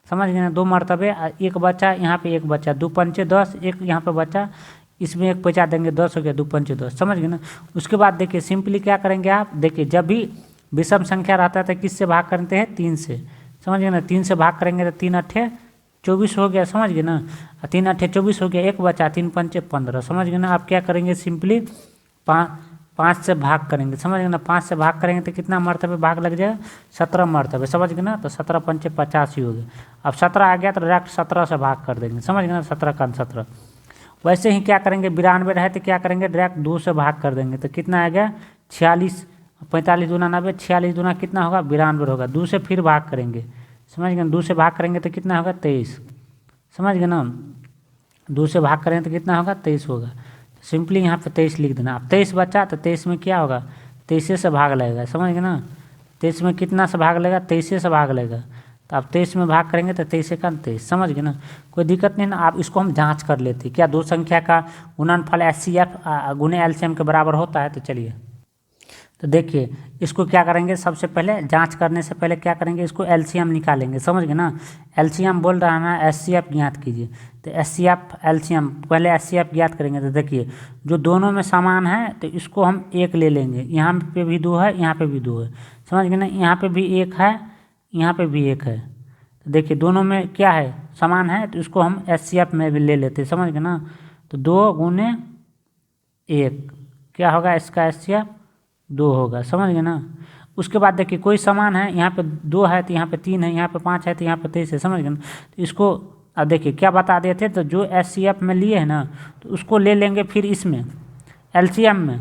समझ गए ना, 2 मरतबे, 1 बचा, यहाँ पे 1 बचा, 2 पंचे 10, 1 यहाँ पे बचा, इसमें 1 बचा देंगे, 10 हो गया, 2 पंचे 10, समझ गए ना। उसके बाद देखिए सिंपली क्या करेंगे आप, देखिए जब भी विषम संख्या रहता है तो किससे भाग करते हैं, 3 से, समझ गए ना। 3 से भाग करेंगे तो 3 अट्ठे 24 हो गया, समझ गए ना। 3 अट्ठे 24 हो गया, एक बचा 3 पंचे 15, समझ गए ना। आप क्या करेंगे, सिंपली 5 से भाग करेंगे, समझ गए ना। 5 से भाग करेंगे तो कितना मरतबे भाग लग जाएगा, 17 मरतबे, समझ गए ना। तो 17 पंचे 85 हो गया। अब 17 आ गया तो डायरेक्ट 17 से भाग कर देंगे, समझ गए ना। 17 का 17। वैसे ही क्या करेंगे, 92 रहे तो क्या करेंगे, डायरेक्ट 2 से भाग कर देंगे तो कितना आ गया, 46। 45 दूना 90, 46 दूना कितना होगा, 92 होगा। 2 से फिर भाग करेंगे, समझ गए ना। 2 से भाग करेंगे तो कितना होगा, 23, समझ गए ना। 2 से भाग करेंगे तो कितना होगा, 23 होगा। सिंपली यहाँ पे 23 लिख देना। अब 23 बचा तो 23 में क्या होगा, 23 से भाग लगेगा, समझ गए ना। 23 में कितना से भाग लगेगा, 23 से भाग लगेगा। तो आप 23 में भाग करेंगे तो 23 का 23, समझ गए ना। कोई दिक्कत नहीं ना। आप इसको हम जांच कर लेते, क्या दो संख्या का गुणनफल HCF गुने LCM के बराबर होता है। तो चलिए, तो देखिए इसको क्या करेंगे, सबसे पहले जांच करने से पहले क्या करेंगे, इसको LCM निकालेंगे, समझ गए ना। LCM बोल रहा है ना, HCF ज्ञात कीजिए। तो HCF LCM, पहले HCF ज्ञात करेंगे। तो देखिए जो दोनों में समान है तो इसको हम 1 ले लेंगे। यहाँ पे भी 2 है, यहाँ पे भी 2 है, समझ गए ना। यहाँ पे भी 1 है, यहाँ पे भी 1 है। तो देखिए दोनों में क्या है, समान है, तो इसको हम HCF में भी ले लेते, समझ गए ना। तो 2 गुने 1 क्या होगा, इसका HCF 2 होगा, समझ गए ना। उसके बाद देखिए कोई समान है, यहाँ पे 2 है तो यहाँ पे 3 है, यहाँ पे 5 है तो यहाँ पे 23 है, समझ गए ना। तो इसको अब देखिए क्या बता दिए थे, तो जो HCF में लिए है ना तो उसको ले लेंगे फिर इसमें LCM में,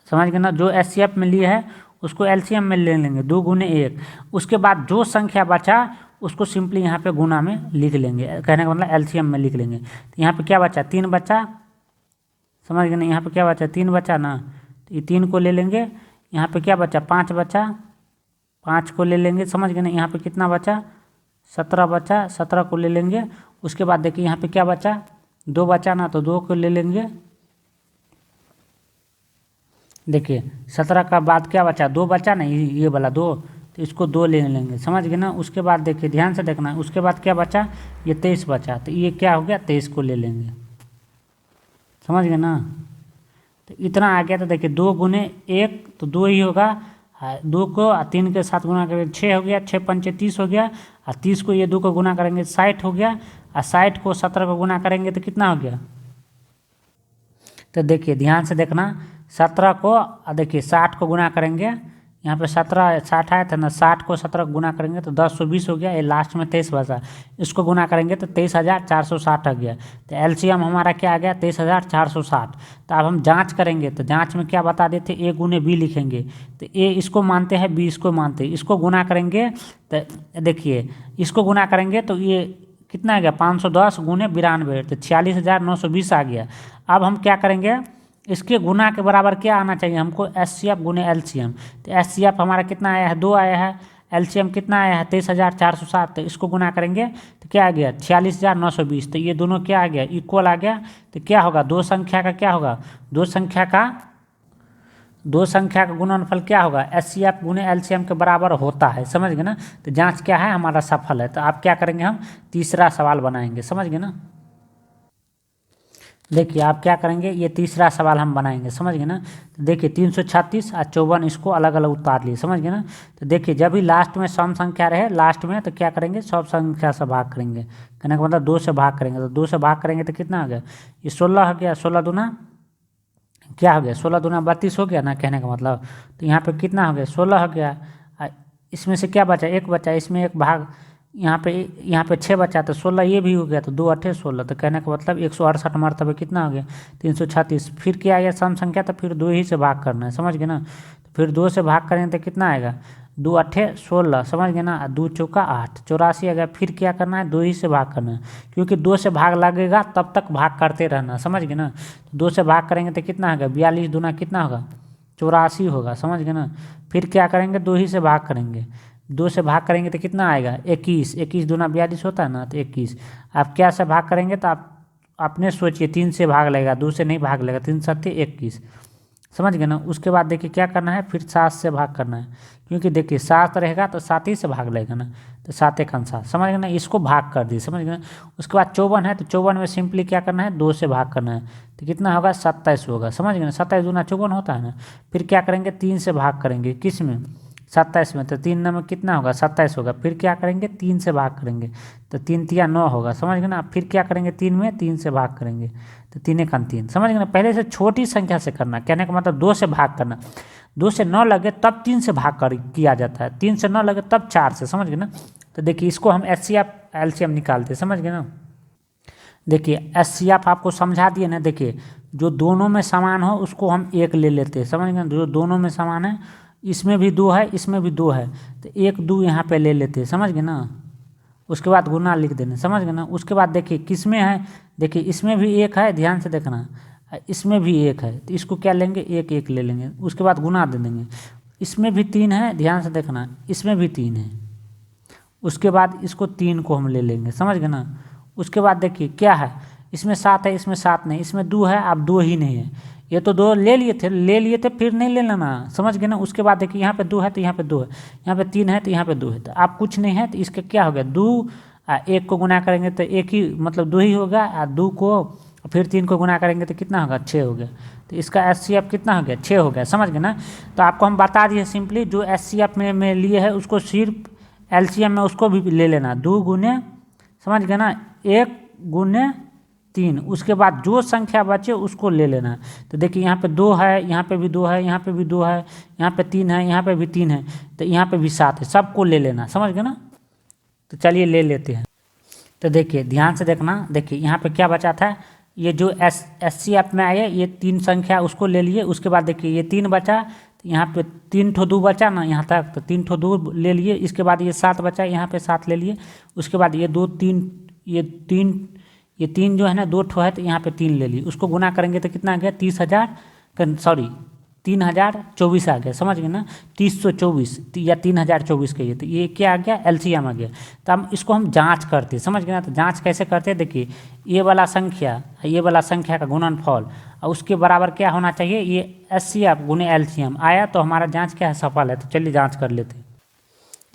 समझ गए ना। जो HCF में लिए है उसको LCM में ले लेंगे, 2 गुने 1। उसके बाद जो संख्या बचा उसको सिंपली यहाँ पे गुना में लिख लेंगे, कहने का मतलब LCM में लिख लेंगे। तो यहाँ पे क्या बचा, 3 बचा, समझ गए ना। यहाँ पे क्या बचा, 3 बचा ना, तो ये 3 को ले लेंगे। यहाँ पे क्या बचा, 5 बचा, 5 को ले लेंगे, समझ गए ना। यहाँ पे कितना बचा, 17 बचा, 17 को ले लेंगे। उसके बाद देखिए यहाँ पे क्या बचा, 2 बचा ना, तो 2 को ले लेंगे। देखिए 17 का बाद क्या बचा, 2 बचा ना, ये वाला 2, तो इसको 2 ले लेंगे, समझ गए ना। उसके बाद देखिए ध्यान से देखना, उसके बाद क्या बचा, ये 23 बचा, तो ये क्या हो गया, 23 को ले लेंगे, समझ गए ना। तो इतना आ गया। तो देखिए 2 गुने 1 तो 2 ही होगा, 2 को 3 के साथ गुना करेंगे 6 हो गया, 6 पंचे 30 हो गया, और 30 को ये 2 को गुना करेंगे 60 हो गया, और 60 को 17 को गुना करेंगे तो कितना हो गया। तो देखिए ध्यान से देखना, 17 को देखिए 60 को गुना करेंगे, यहाँ पे 17 60 आया था ना, 60 को 17 को गुना करेंगे तो 1020 हो गया। ये लास्ट में 23 बचा, इसको गुना करेंगे तो 23,460 आ गया। तो LCM हमारा क्या आ गया, 23,460। तो अब हम जांच करेंगे, तो जांच में क्या बता देते, A गुने B लिखेंगे। तो A इसको मानते हैं, B इसको मानते हैं, इसको गुना करेंगे तो देखिए इसको गुना करेंगे तो ये कितना आ गया, 510 गुने 92, तो 46,920 आ गया। अब हम क्या करेंगे, इसके गुना के बराबर क्या आना चाहिए हमको, HCF गुने LCM। तो HCF हमारा कितना आया है, 2 आया है, LCM कितना आया है, 23,460। तो इसको गुना करेंगे तो क्या आ गया, 46,920। तो ये दोनों क्या आ गया, इक्वल आ गया। तो क्या होगा, दो संख्या का क्या होगा, दो संख्या का गुणनफल क्या होगा, HCF गुने LCM के बराबर होता है, समझ गए ना। तो जांच क्या है, हमारा सफल है। तो आप क्या करेंगे, हम तीसरा सवाल बनाएंगे, समझ गए ना। देखिए आप क्या करेंगे, ये तीसरा सवाल हम बनाएंगे, समझ गए ना। तो देखिए 336 और 54 इसको अलग अलग उतार लिए, समझ गए ना। तो देखिए जब भी लास्ट में सम संख्या रहे लास्ट में, तो क्या करेंगे, सब संख्या से भाग करेंगे, कहने का मतलब 2 से भाग करेंगे। तो 2 से भाग करेंगे तो कितना हो गया, ये 16 हो गया, 16 दूना क्या हो गया, 16 दूना 32 हो गया ना, कहने का मतलब। तो यहाँ पे कितना हो गया, 16 हो गया। इसमें से क्या बचा, 1 बचा, इसमें 1 भाग, यहाँ पे 6 बचा, तो 16 ये भी हो गया, तो 2 अट्ठे 16। तो कहने का मतलब 168 मरतबे कितना हो गया, 336। फिर क्या आया, सम संख्या, तो फिर 2 ही से भाग करना है, समझ गए ना। तो फिर 2 से भाग करेंगे तो कितना आएगा, 2 अट्ठे 16, समझ गए ना। 2 चौका 8, 84 आ गया। फिर क्या करना है, 2 ही से भाग करना है, क्योंकि 2 से भाग लगेगा तब तक भाग करते रहना, समझ गए ना। 2 से भाग करेंगे तो कितना होगा, 42 दूना कितना होगा, 84 होगा, समझ गए ना। फिर क्या करेंगे, 2 ही से भाग करेंगे, 2 से भाग करेंगे तो कितना आएगा, 21, 21 दूना 42 होता है ना, तो 21। आप क्या से भाग करेंगे, तो आप अपने सोचिए, 3 से भाग लेगा, 2 से नहीं भाग लेगा, 3 सत्ते 21। समझ गए ना। उसके बाद देखिए क्या करना है, फिर 7 से भाग करना है, क्योंकि देखिए 7 रहेगा तो 7 ही से भाग लेगा ना, तो 7 एक 7, समझ गए ना। इसको भाग कर दिए, समझ गए ना। उसके बाद 54 है तो 54 में सिंपली क्या करना है, 2 से भाग करना है, तो कितना होगा 27 होगा, समझ गए ना। 27 दूना 54 होता है ना। फिर क्या करेंगे, 3 से भाग करेंगे, किस में, 27 में, तो 3 में कितना होगा 27 होगा। फिर क्या करेंगे, 3 से भाग करेंगे, तो 3 तिया 9 होगा, समझ गए ना। फिर क्या करेंगे, 3 में 3 से भाग करेंगे, तो 3 एक 3, समझ गए ना। पहले से छोटी संख्या से करना, कहने का मतलब 2 से भाग करना, 2 से 9 लगे तब 3 से भाग कर किया जाता है, 3 से 9 लगे तब 4 से, समझ गए ना। तो देखिए इसको हम HCF LCM निकालते हैं, समझ गए ना। देखिए HCF आपको समझा दिए ना। देखिए जो दोनों में समान हो उसको हम 1 ले लेते हैं, समझ गए। जो दोनों में समान है, इसमें भी 2 है, इसमें भी 2 है, तो 1 2 यहाँ पे ले लेते हैं, समझ गए ना। उसके बाद गुना लिख देना, समझ गए ना। उसके बाद देखिए किस में है, देखिए इसमें भी 1 है, ध्यान से देखना, इसमें भी 1 है, तो इसको क्या लेंगे, 1 1 ले लेंगे। उसके बाद गुना दे देंगे। इसमें भी 3 है, ध्यान से देखना, इसमें भी 3 है। उसके बाद इसको 3 को हम ले लेंगे, समझ गए ना। उसके बाद देखिए क्या है, इसमें 7 है, इसमें 7 नहीं, इसमें 2 है, अब 2 ही नहीं है। ये तो 2 ले लिए थे फिर नहीं ले लेना, समझ गए ना। उसके बाद देखिए यहाँ पे 2 है तो यहाँ पे 2 है, यहाँ पे 3 है तो यहाँ पे 2 है, तो आप कुछ नहीं है तो इसका क्या हो गया, 2 1 को गुना करेंगे तो 1 ही मतलब 2 ही होगा, और 2 को फिर 3 को गुना करेंगे तो कितना होगा, 6 हो गया। तो इसका HCF कितना हो गया, 6 हो गया, समझ गए ना। तो आपको हम बता दिए सिंपली, जो HCF में लिए है उसको सिर्फ LCM में उसको भी ले लेना, 2 गुने, समझ गए ना, 1 गुने 3। उसके बाद जो संख्या बचे उसको ले लेना। तो देखिए यहाँ पे 2 है, यहाँ पे भी 2 है, यहाँ पे भी 2 है, यहाँ पे 3 है, यहाँ पे भी 3 है, तो यहाँ पे भी 7 है, सबको ले लेना, समझ गए ना। तो चलिए ले लेते हैं। तो देखिए ध्यान से देखना, देखिए यहाँ पे क्या बचा था, ये जो HCF में आए ये 3 संख्या उसको ले लिए। उसके बाद देखिए ये 3 बचा, तो यहाँ पे 3 ठो 2 बचा ना यहाँ तक, तो 3 ठो 2 ले लिए। इसके बाद ये 7 बचा, यहाँ पे 7 ले लिए। उसके बाद ये 2 3 ये 3 जो है ना 2 ठो है, तो यहाँ पे 3 ले लिए। उसको गुना करेंगे तो कितना आ गया, 3024 आ गया, समझ गए ना। 3024 या 3024 कहिए, तो ये क्या आ गया, LCM आ गया। तो हम जांच करते हैं, समझ गए ना। तो जांच कैसे करते हैं, देखिए ये वाला संख्या का गुणनफल और उसके बराबर क्या होना चाहिए, ये HCF गुने LCM आया तो हमारा जांच क्या है, सफल है। तो चलिए जांच कर लेते हैं।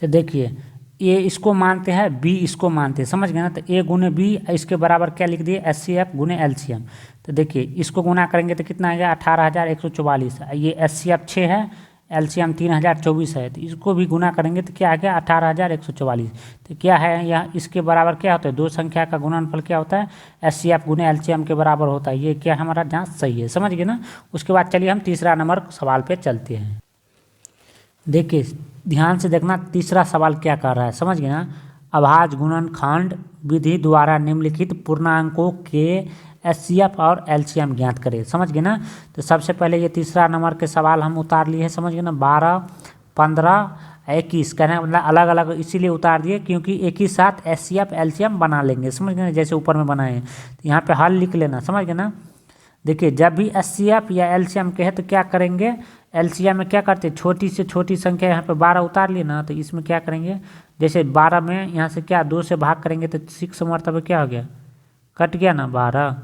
तो देखिए ए इसको मानते हैं, बी इसको मानते हैं, समझ गए ना। तो A गुने B इसके बराबर क्या लिख दिए, HCF गुने LCM। तो देखिए इसको गुना करेंगे तो कितना आएगा, 18,144। ये HCF 6 है, LCM 3024 है, तो इसको भी गुना करेंगे तो क्या आ गया, 18,144। तो क्या है यहाँ, इसके बराबर क्या होता है, दो संख्या का गुणनफल क्या होता है, HCF गुने LCM के बराबर होता है। ये क्या हमारा जाँच सही है, समझ गए ना। उसके बाद चलिए हम तीसरा नंबर सवाल पर चलते हैं। देखिए ध्यान से देखना, तीसरा सवाल क्या कर रहा है, समझ गए ना। अभाज्य गुणनखंड विधि द्वारा निम्नलिखित पूर्णांकों के HCF और LCM ज्ञात करें, समझ गए ना। तो सबसे पहले ये तीसरा नंबर के सवाल हम उतार लिए हैं, समझ गए ना। 12, 15, 21 कहना मतलब अलग अलग इसीलिए उतार दिए क्योंकि एक ही साथ HCF LCM बना लेंगे, समझ गए ना, जैसे ऊपर में बनाए हैं। तो यहाँ पे हल लिख लेना, समझ गए ना। देखिए जब भी HCF या LCM के है तो क्या करेंगे, LCM में क्या करते हैं, छोटी से छोटी संख्या, यहाँ पे 12 उतार लिए ना, तो इसमें क्या करेंगे, जैसे 12 में यहाँ से क्या 2 से भाग करेंगे तो 6 मरतबे क्या हो गया, कट गया ना 12,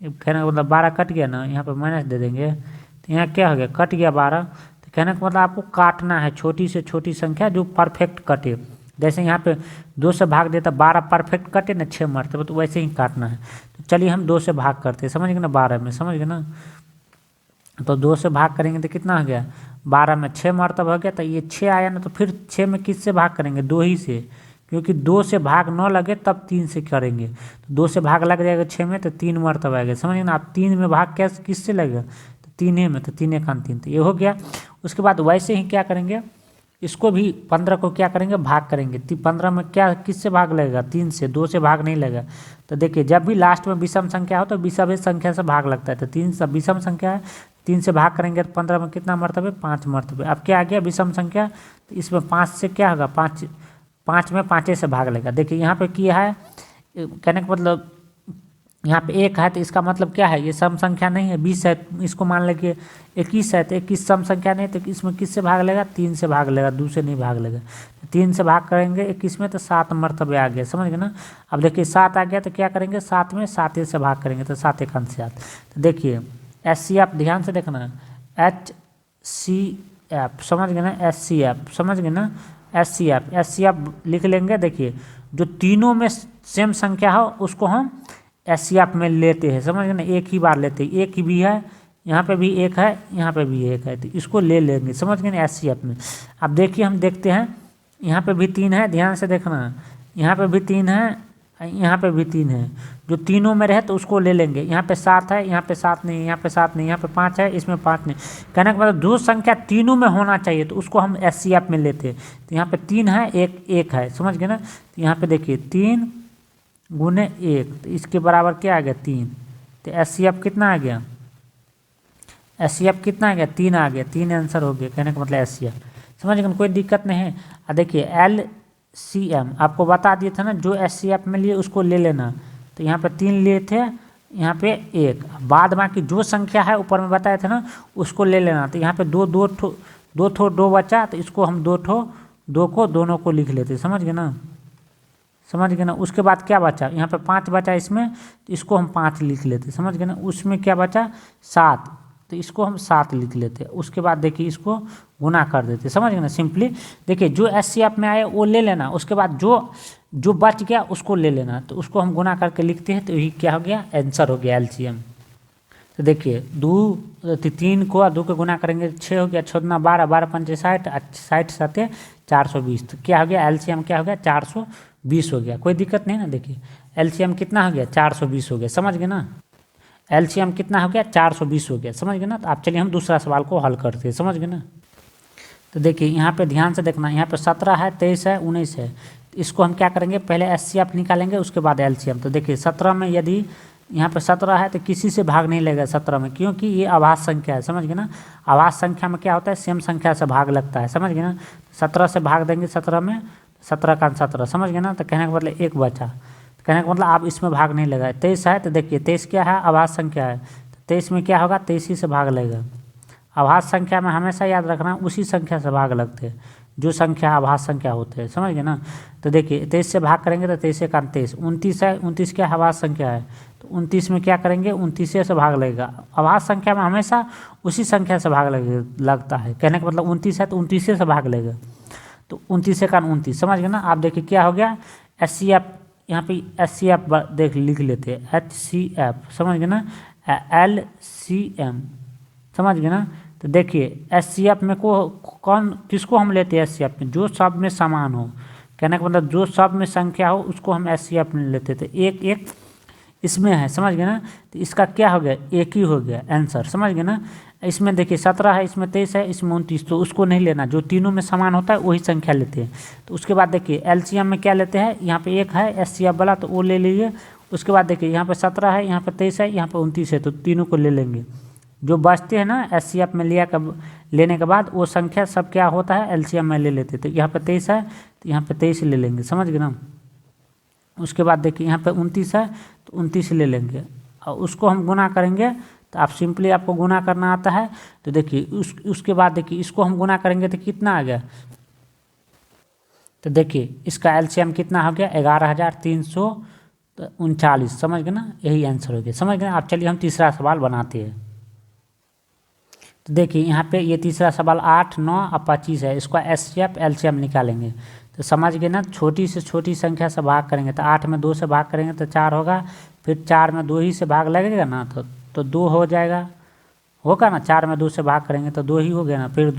कहने का मतलब 12 कट गया ना, यहाँ पे माइनस दे देंगे तो यहाँ क्या हो गया, कट गया 12। तो कहने का मतलब आपको काटना है छोटी से छोटी संख्या जो परफेक्ट कटे। जैसे यहाँ पे 2 से भाग देता 12 परफेक्ट कटे ना 6 मरतबे, तो वैसे ही काटना है। तो चलिए हम 2 से भाग करते हैं, समझ गए ना, 12 में, समझ गए ना। तो 2 से भाग करेंगे तो कितना हो गया, 12 में 6 मरतबा हो गया। तो ये 6 आया ना, तो फिर 6 में किससे भाग करेंगे, 2 ही से, क्योंकि 2 से भाग 9 लगे तब 3 से करेंगे। तो 2 से भाग लग जाएगा 6 में, तो 3 मरतबा आएगा, समझ ना। आप 3 में भाग क्या किससे लगेगा, तो 3 में, तो 3 1 3, तो ये हो गया। उसके बाद वैसे ही क्या करेंगे, इसको भी 15 को क्या करेंगे, भाग करेंगे। 15 में क्या किससे भाग लगेगा, 3 से, 2 से भाग नहीं लगेगा। तो देखिए जब भी लास्ट में विषम संख्या हो तो विषम संख्या से भाग लगता है। तो 3 से विषम संख्या है, 3 से भाग करेंगे तो 15 में कितना मरतबे, 5 मरतबे। अब क्या आ गया विषम संख्या, तो इसमें 5 से क्या होगा, 5 में 5 से भाग लेगा। देखिए यहाँ पे किया है, कहने का मतलब यहाँ पे 1 है तो इसका मतलब क्या है, ये सम संख्या नहीं है। 20 है, इसको मान लेंगे 21 है, तो 21 सम संख्या नहीं, तो इसमें किससे भाग लेगा, 3 से भाग लेगा, 2 से नहीं भाग लेगा। 3 से भाग करेंगे 21 में, तो 7 मरतबे आ गया, समझ गए ना। अब देखिए 7 आ गया तो क्या करेंगे, 7 में 7 से भाग करेंगे, तो 7 1 7। तो देखिए HCF ध्यान से देखना, HCF, समझ गए ना, SCF, समझ गए ना, SCF लिख लेंगे। देखिए जो तीनों में सेम संख्या हो उसको हम SCF में लेते हैं, समझ गए ना, एक ही बार लेते हैं। एक ही भी है, यहाँ पे भी एक है, यहाँ पे भी एक है, तो इसको ले लेंगे, समझ गए ना, SCF में। अब देखिए हम देखते हैं, यहाँ पे भी 3 है, ध्यान से देखना, यहाँ पे भी 3 है, यहाँ पे भी 3 है। जो तीनों में रहे तो उसको ले लेंगे। यहाँ पे 7 है, यहाँ पे 7 नहीं, यहाँ पे 7 नहीं, यहाँ पे 5 है, इसमें 5 नहीं। कहने का मतलब जो संख्या तीनों में होना चाहिए तो उसको हम SCF में लेते हैं। तो यहाँ पे 3 है, एक है, समझ गए ना। तो यहाँ पे देखिए 3 गुने 1, तो इसके बराबर क्या आ गया, 3। तो SCF कितना आ गया, SCF कितना आ गया, 3 आ गया, 3 आंसर हो गया। कहने का मतलब SCF, समझ गए, कोई दिक्कत नहीं है। देखिए LCM आपको बता दिए थे ना, जो SCF में लिए उसको ले लेना। तो यहाँ पे 3 लिए थे, यहाँ पे 1, बाद बाकी जो संख्या है ऊपर में बताए थे ना उसको ले लेना। तो यहाँ पे दो बचा, तो इसको हम दो को दोनों को लिख लेते, समझ गए ना, समझ गए ना। उसके बाद क्या बचा, यहाँ पे 5 बचा इसमें, तो इसको हम 5 लिख लेते, समझ गए ना। उसमें क्या बचा, 7, तो इसको हम 7 लिख लेते। उसके बाद देखिए इसको गुना कर देते, समझ गए ना, सिंपली। देखिए जो SCF में आए वो ले लेना, उसके बाद जो बच गया उसको ले लेना, तो उसको हम गुना करके लिखते हैं, तो यही क्या हो गया, आंसर हो गया LCM। तो देखिए 3 को 2 को गुना करेंगे 6 हो गया, 6 दूना 12, 12 पंचे 60, 60 7 420। तो क्या हो गया, LCM क्या हो गया, 420 हो गया। कोई दिक्कत नहीं ना। देखिए LCM कितना हो गया, 420 हो गया, समझ गए ना। LCM कितना हो गया, 420 हो गया, समझ गए ना। तो आप चलिए हम दूसरा सवाल को हल करते हैं, समझ गए ना। तो देखिए यहाँ पे ध्यान से देखना, यहाँ पे 17 है, 23 है, 19 है। तो इसको हम क्या करेंगे, पहले SCF निकालेंगे, उसके बाद LCM। तो देखिए 17 में यदि यहाँ पे 17 है तो किसी से भाग नहीं लगेगा 17 में, क्योंकि ये आभाज्य संख्या है, समझ गए ना। आभाज्य संख्या में क्या होता है, सेम संख्या से भाग लगता है, समझ गए ना। 17 से भाग देंगे 17 में, 17 का 17, समझ गए ना। तो कहने का मतलब 1 बचा, तो कहने का मतलब आप इसमें भाग नहीं लगा। 23 है, तो देखिए 23 क्या है, आभाज्य संख्या है, तो 23 में क्या होगा, 23 ही से भाग लगेगा। आभाज्य संख्या में हमेशा याद रखना उसी संख्या से भाग लगते हैं जो संख्या आभाज्य संख्या होते हैं, समझ गए ना। तो देखिए 23 से भाग करेंगे तो 23 का 23, 29 है, 29 क्या आभाज्य संख्या है, तो 29 में क्या करेंगे, 29 से भाग लगेगा। आभाज्य संख्या में हमेशा उसी संख्या से भाग लगता है। कहने का मतलब 29 है तो 29 से भाग लगेगा, तो 29 का 29, समझ गए ना। आप देखिए क्या हो गया, SCF, यहाँ पे SCF देख लिख लेते हैं, HCF, समझ गए ना, LCM, समझ गए ना। तो देखिए SCF में किसको हम लेते हैं, SCF में जो सब में समान हो। कहने का मतलब जो सब में संख्या हो उसको हम SCF में लेते थे। एक इसमें है, समझ गए ना। तो इसका क्या हो गया, 1 ही हो गया आंसर, समझ गए ना। इसमें देखिए 17 है, इसमें 23 है, इसमें 29, तो उसको नहीं लेना, जो तीनों में समान होता है वही संख्या लेते हैं। तो उसके बाद देखिए LCM में क्या लेते हैं, यहाँ पे 1 है SCF वाला, तो वो ले लीजिए। उसके बाद देखिए यहाँ पे 17 है, यहाँ पे 23 है, यहाँ पे 29 है, तो तीनों को ले लेंगे। जो बचते हैं ना SCF में लेने के बाद वो संख्या सब क्या होता है, LCM में ले लेते। तो यहाँ पे 23 है, तो यहाँ पे 23 ले लेंगे, समझ गए ना। उसके बाद देखिए यहाँ पे 29 है, तो 29 ले लेंगे, और उसको हम गुना करेंगे। तो आप सिंपली, आपको गुना करना आता है, तो देखिए उसके बाद देखिए इसको हम गुना करेंगे तो कितना आ गया। तो देखिए इसका LCM कितना हो गया, 11,339, समझ गए ना, यही आंसर हो गया, समझ गए। आप चलिए हम तीसरा सवाल बनाते हैं। तो देखिए यहाँ पे ये तीसरा सवाल 8, 9 और 25 है, इसका SCF LCM निकालेंगे। तो समझ गए ना, छोटी से छोटी संख्या से भाग करेंगे। तो 8 में 2 से भाग करेंगे तो 4 होगा, फिर 4 में 2 ही से भाग लगेगा ना, तो 2 हो जाएगा, होगा ना। 4 में 2 से भाग करेंगे तो 2 ही हो गया ना, फिर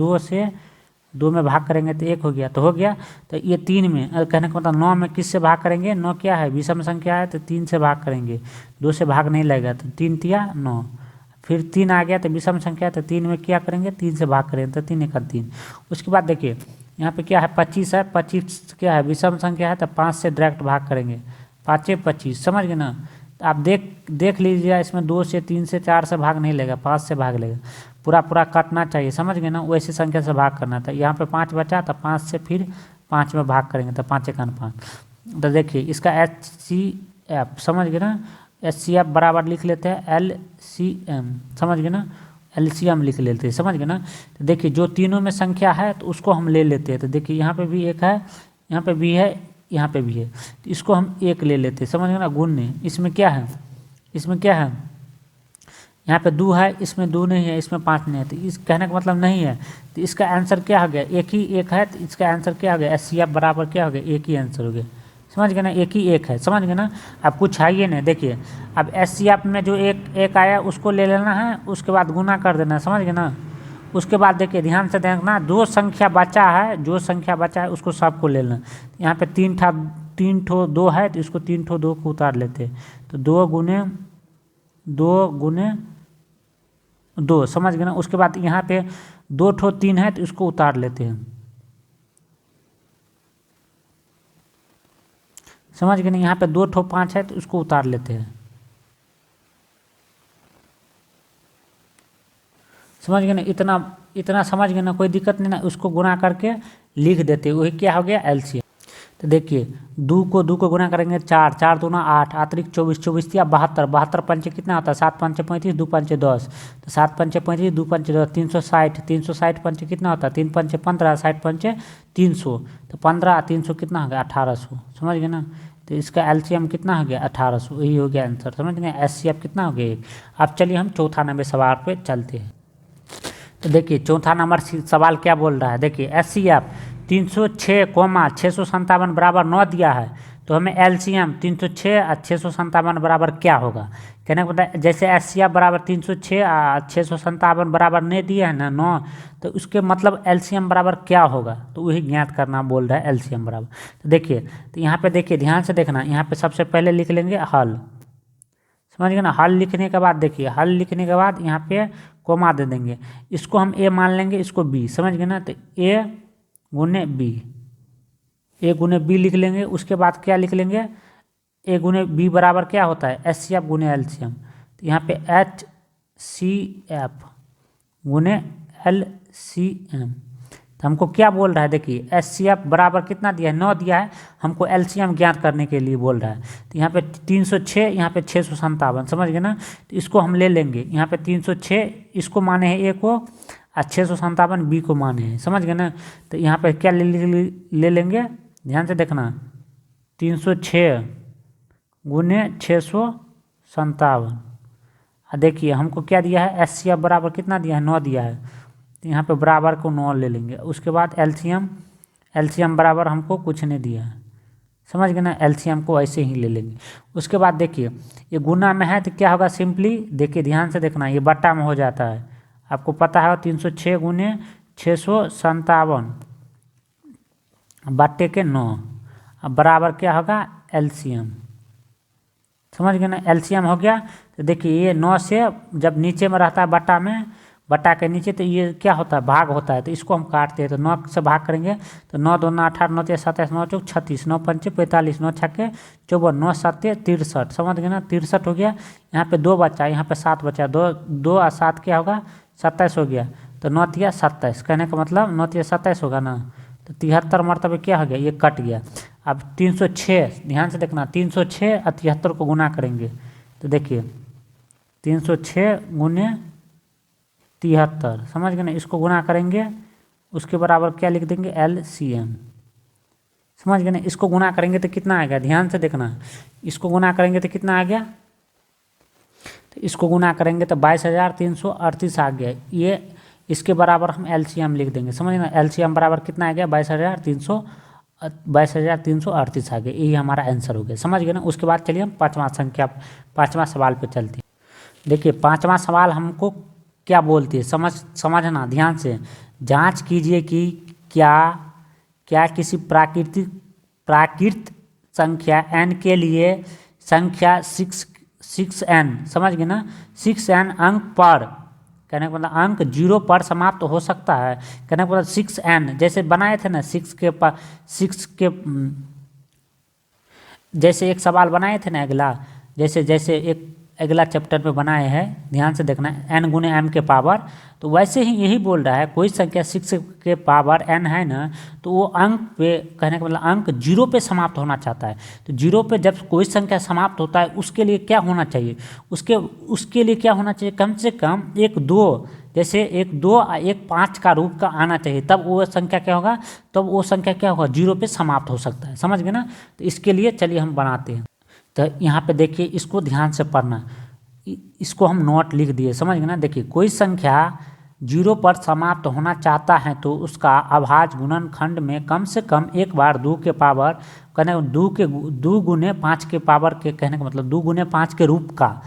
2 में भाग करेंगे तो 1 हो गया, तो हो गया। तो ये 3 में, कहने का मतलब 9 में किस से भाग करेंगे, 9 क्या है, विषम संख्या है, तो 3 से भाग करेंगे, 2 से भाग नहीं लगेगा, तो 3 तिया 9, फिर 3 आ गया तो विषम संख्या है, तो 3 में क्या करेंगे, 3 से भाग करेंगे, तो 3 1 3। उसके बाद देखिए यहाँ पे क्या है, 25 है, 25 क्या है, विषम संख्या है, तो 5 से डायरेक्ट भाग करेंगे, 5 25, समझ गए ना। तो आप देख लीजिए, इसमें 2 से 3 से 4 से भाग नहीं लेगा, 5 से भाग लेगा, पूरा कटना चाहिए, समझ गए ना। वैसे संख्या से भाग करना था। यहाँ पे 5 बचा, तो 5 से फिर 5 में भाग करेंगे, तो 5 1 5। तो देखिए इसका HCF, समझ गए ना, SCF बराबर लिख लेते हैं LCM, समझ गए ना, LCM लिख लेते हैं, समझ गए ना। तो देखिए जो तीनों में संख्या है तो उसको हम ले लेते हैं। तो देखिए यहाँ पे भी 1 है, यहाँ पे भी है, यहाँ पे भी है, तो इसको हम 1 ले लेते हैं, समझ गए ना, गुण नहीं। इसमें क्या है, यहाँ पे 2 है, इसमें 2 नहीं है, इसमें 5 नहीं है, तो इस कहने का मतलब नहीं है। तो इसका आंसर क्या हो गया, एक ही एक है, तो इसका आंसर क्या हो गया, HCF बराबर क्या हो गया, एक ही आंसर हो गया। समझ गए ना, एक ही एक है, समझ गए ना। अब कुछ है ये नहीं, देखिए अब HCF में जो एक आया उसको ले लेना है, उसके बाद गुना कर देना है, समझ गए ना। उसके बाद देखिए ध्यान से देखना, जो संख्या बचा है उसको सबको ले लेना। यहाँ पे 3 ठो 2 है, तो इसको 3 ठो 2 को उतार लेते हैं, तो 2 गुने 2, समझ गए ना। उसके बाद यहाँ पे 2 ठो 3 है, तो इसको उतार लेते हैं, समझ गए ना। यहाँ पे 2 ठो 5 है, तो इसको उतार लेते हैं, समझ गए ना। इतना समझ गए ना, कोई दिक्कत नहीं ना। उसको गुना करके लिख देते, वही क्या हो गया, LCM। तो देखिए 2 को गुना करेंगे 4, 4 दूना 8, अतिरिक्त 24, 24 या 72, 72 पंचे कितना होता है, 7 पंचे 35, 2 पंचे 10, तो 7 पंचे 35, 2 पंचे 10, 360, 360 पंचे कितना होता है, 3 पंचे 15, 60 पंचे 300, तो 15 300 कितना हो गया, 1800, समझ गए ना। तो इसका LCM कितना हो गया, 1800, यही हो गया आंसर, समझ गए। HCF कितना हो गया, अब चलिए हम चौथा नंबर सवाल पे चलते हैं। तो देखिए चौथा नंबर सवाल क्या बोल रहा है, देखिए HCF 306,657 बराबर 9 दिया है, तो हमें LCM 306 और 657 बराबर क्या होगा। कहने का पता, जैसे HCF बराबर 306 और 657 बराबर नहीं दिया है ना 9, तो उसके मतलब LCM बराबर क्या होगा, तो वही ज्ञात करना बोल रहा है, LCM बराबर। तो देखिए, तो यहाँ पे देखिए ध्यान से देखना, यहाँ पे सबसे पहले लिख लेंगे हल, समझ गए ना। हल लिखने के बाद देखिए, हल लिखने के बाद यहाँ पे कोमा दे देंगे, इसको हम A मान लेंगे, इसको B, समझ गए ना। तो A गुने B लिख लेंगे। उसके बाद क्या लिख लेंगे, A गुने B बराबर क्या होता है, HCF गुने LCM। तो यहाँ पे HCF गुने LCM, तो हमको क्या बोल रहा है, देखिए HCF बराबर कितना दिया है, 9 दिया है, हमको LCM ज्ञात करने के लिए बोल रहा है। तो यहाँ पे 306, यहाँ पे 657, समझ गए ना। तो इसको हम ले लेंगे, यहाँ पे 306 इसको माने हैं A को, और 657 B को माने हैं, समझ गए ना। तो यहाँ पे क्या ले लेंगे, ध्यान से देखना, 306 गुने 657, देखिए हमको क्या दिया है, HCF बराबर कितना दिया है, 9 दिया है, तो यहाँ पे बराबर को 9 ले लेंगे। उसके बाद LCM बराबर हमको कुछ नहीं दिया है, समझ गए ना, LCM को ऐसे ही ले लेंगे। उसके बाद देखिए ये गुना में है, तो क्या होगा, सिंपली देखिए ध्यान से देखना, ये बट्टा में हो जाता है, आपको पता है 306 गुने 657 बट्टे के 9, अब बराबर क्या होगा, LCM, समझ गए ना। LCM हो गया, तो देखिए ये 9 से जब नीचे में रहता है बट्टा के नीचे, तो ये क्या होता है, भाग होता है, तो इसको हम काटते हैं, तो 9 से भाग करेंगे, तो 9 दूना 18, 9 3 27, 9 चौक 36, 9 पंचे 45, 9 छक्के 54, 9 7 63, समझ गए ना, 63 हो गया। यहाँ पे 2 बचा, यहाँ पे 7 बचा, 2 और 7 क्या होगा, 27 हो गया, तो 9 तिया 27, कहने का मतलब 9 तिया 27 होगा ना, तो 73 मरतबे क्या हो गया, ये कट गया। अब 306, ध्यान से देखना, 306 और 73 को गुना करेंगे, तो देखिए 306 गुने 73, समझ गए ना, इसको गुना करेंगे, उसके बराबर क्या लिख देंगे, LCM, समझ गए ना। इसको गुना करेंगे तो कितना आएगा, ध्यान से देखना, इसको गुना करेंगे तो कितना आ गया, तो इसको गुना करेंगे तो 22,338 आ गया, ये इसके बराबर हम LCM लिख देंगे, समझ गए ना। LCM बराबर कितना आ गया, 22,338 आ गया, यही हमारा आंसर हो गया, समझ गए ना। उसके बाद चलिए हम पाँचवा सवाल पे चलते हैं। देखिए पाँचवा सवाल हमको क्या बोलती है, समझना ध्यान से, जांच कीजिए कि क्या किसी प्राकृत संख्या n के लिए संख्या 6n, समझ गए ना, 6n अंक पर, कहने का मतलब अंक 0 पर समाप्त हो सकता है। कहने का मतलब 6n जैसे बनाए थे ना, 6 के जैसे एक सवाल बनाए थे ना, अगला जैसे एक अगला चैप्टर में बनाए हैं, ध्यान से देखना, n गुने m के पावर, तो वैसे ही यही बोल रहा है, कोई संख्या 6 के पावर n है ना, तो वो अंक पे, कहने का मतलब अंक 0 पे समाप्त होना चाहता है। तो 0 पे जब कोई संख्या समाप्त होता है, उसके लिए क्या होना चाहिए, उसके लिए क्या होना चाहिए, कम से कम एक 2, जैसे एक 2 और एक 5 का रूप का आना चाहिए, तब वो संख्या क्या होगा, तब वो संख्या क्या होगा, 0 पे समाप्त हो सकता है, समझ गए ना। तो इसके लिए चलिए हम बनाते हैं। तो यहाँ पे देखिए, इसको ध्यान से पढ़ना, इसको हम नोट लिख दिए, समझ गए ना। देखिए कोई संख्या 0 पर समाप्त होना चाहता है तो उसका अभाज्य गुणनखंड में कम से कम एक बार 2 के पावर कहने 2 गुने 5 के पावर के कहने का मतलब 2 गुने 5 के रूप का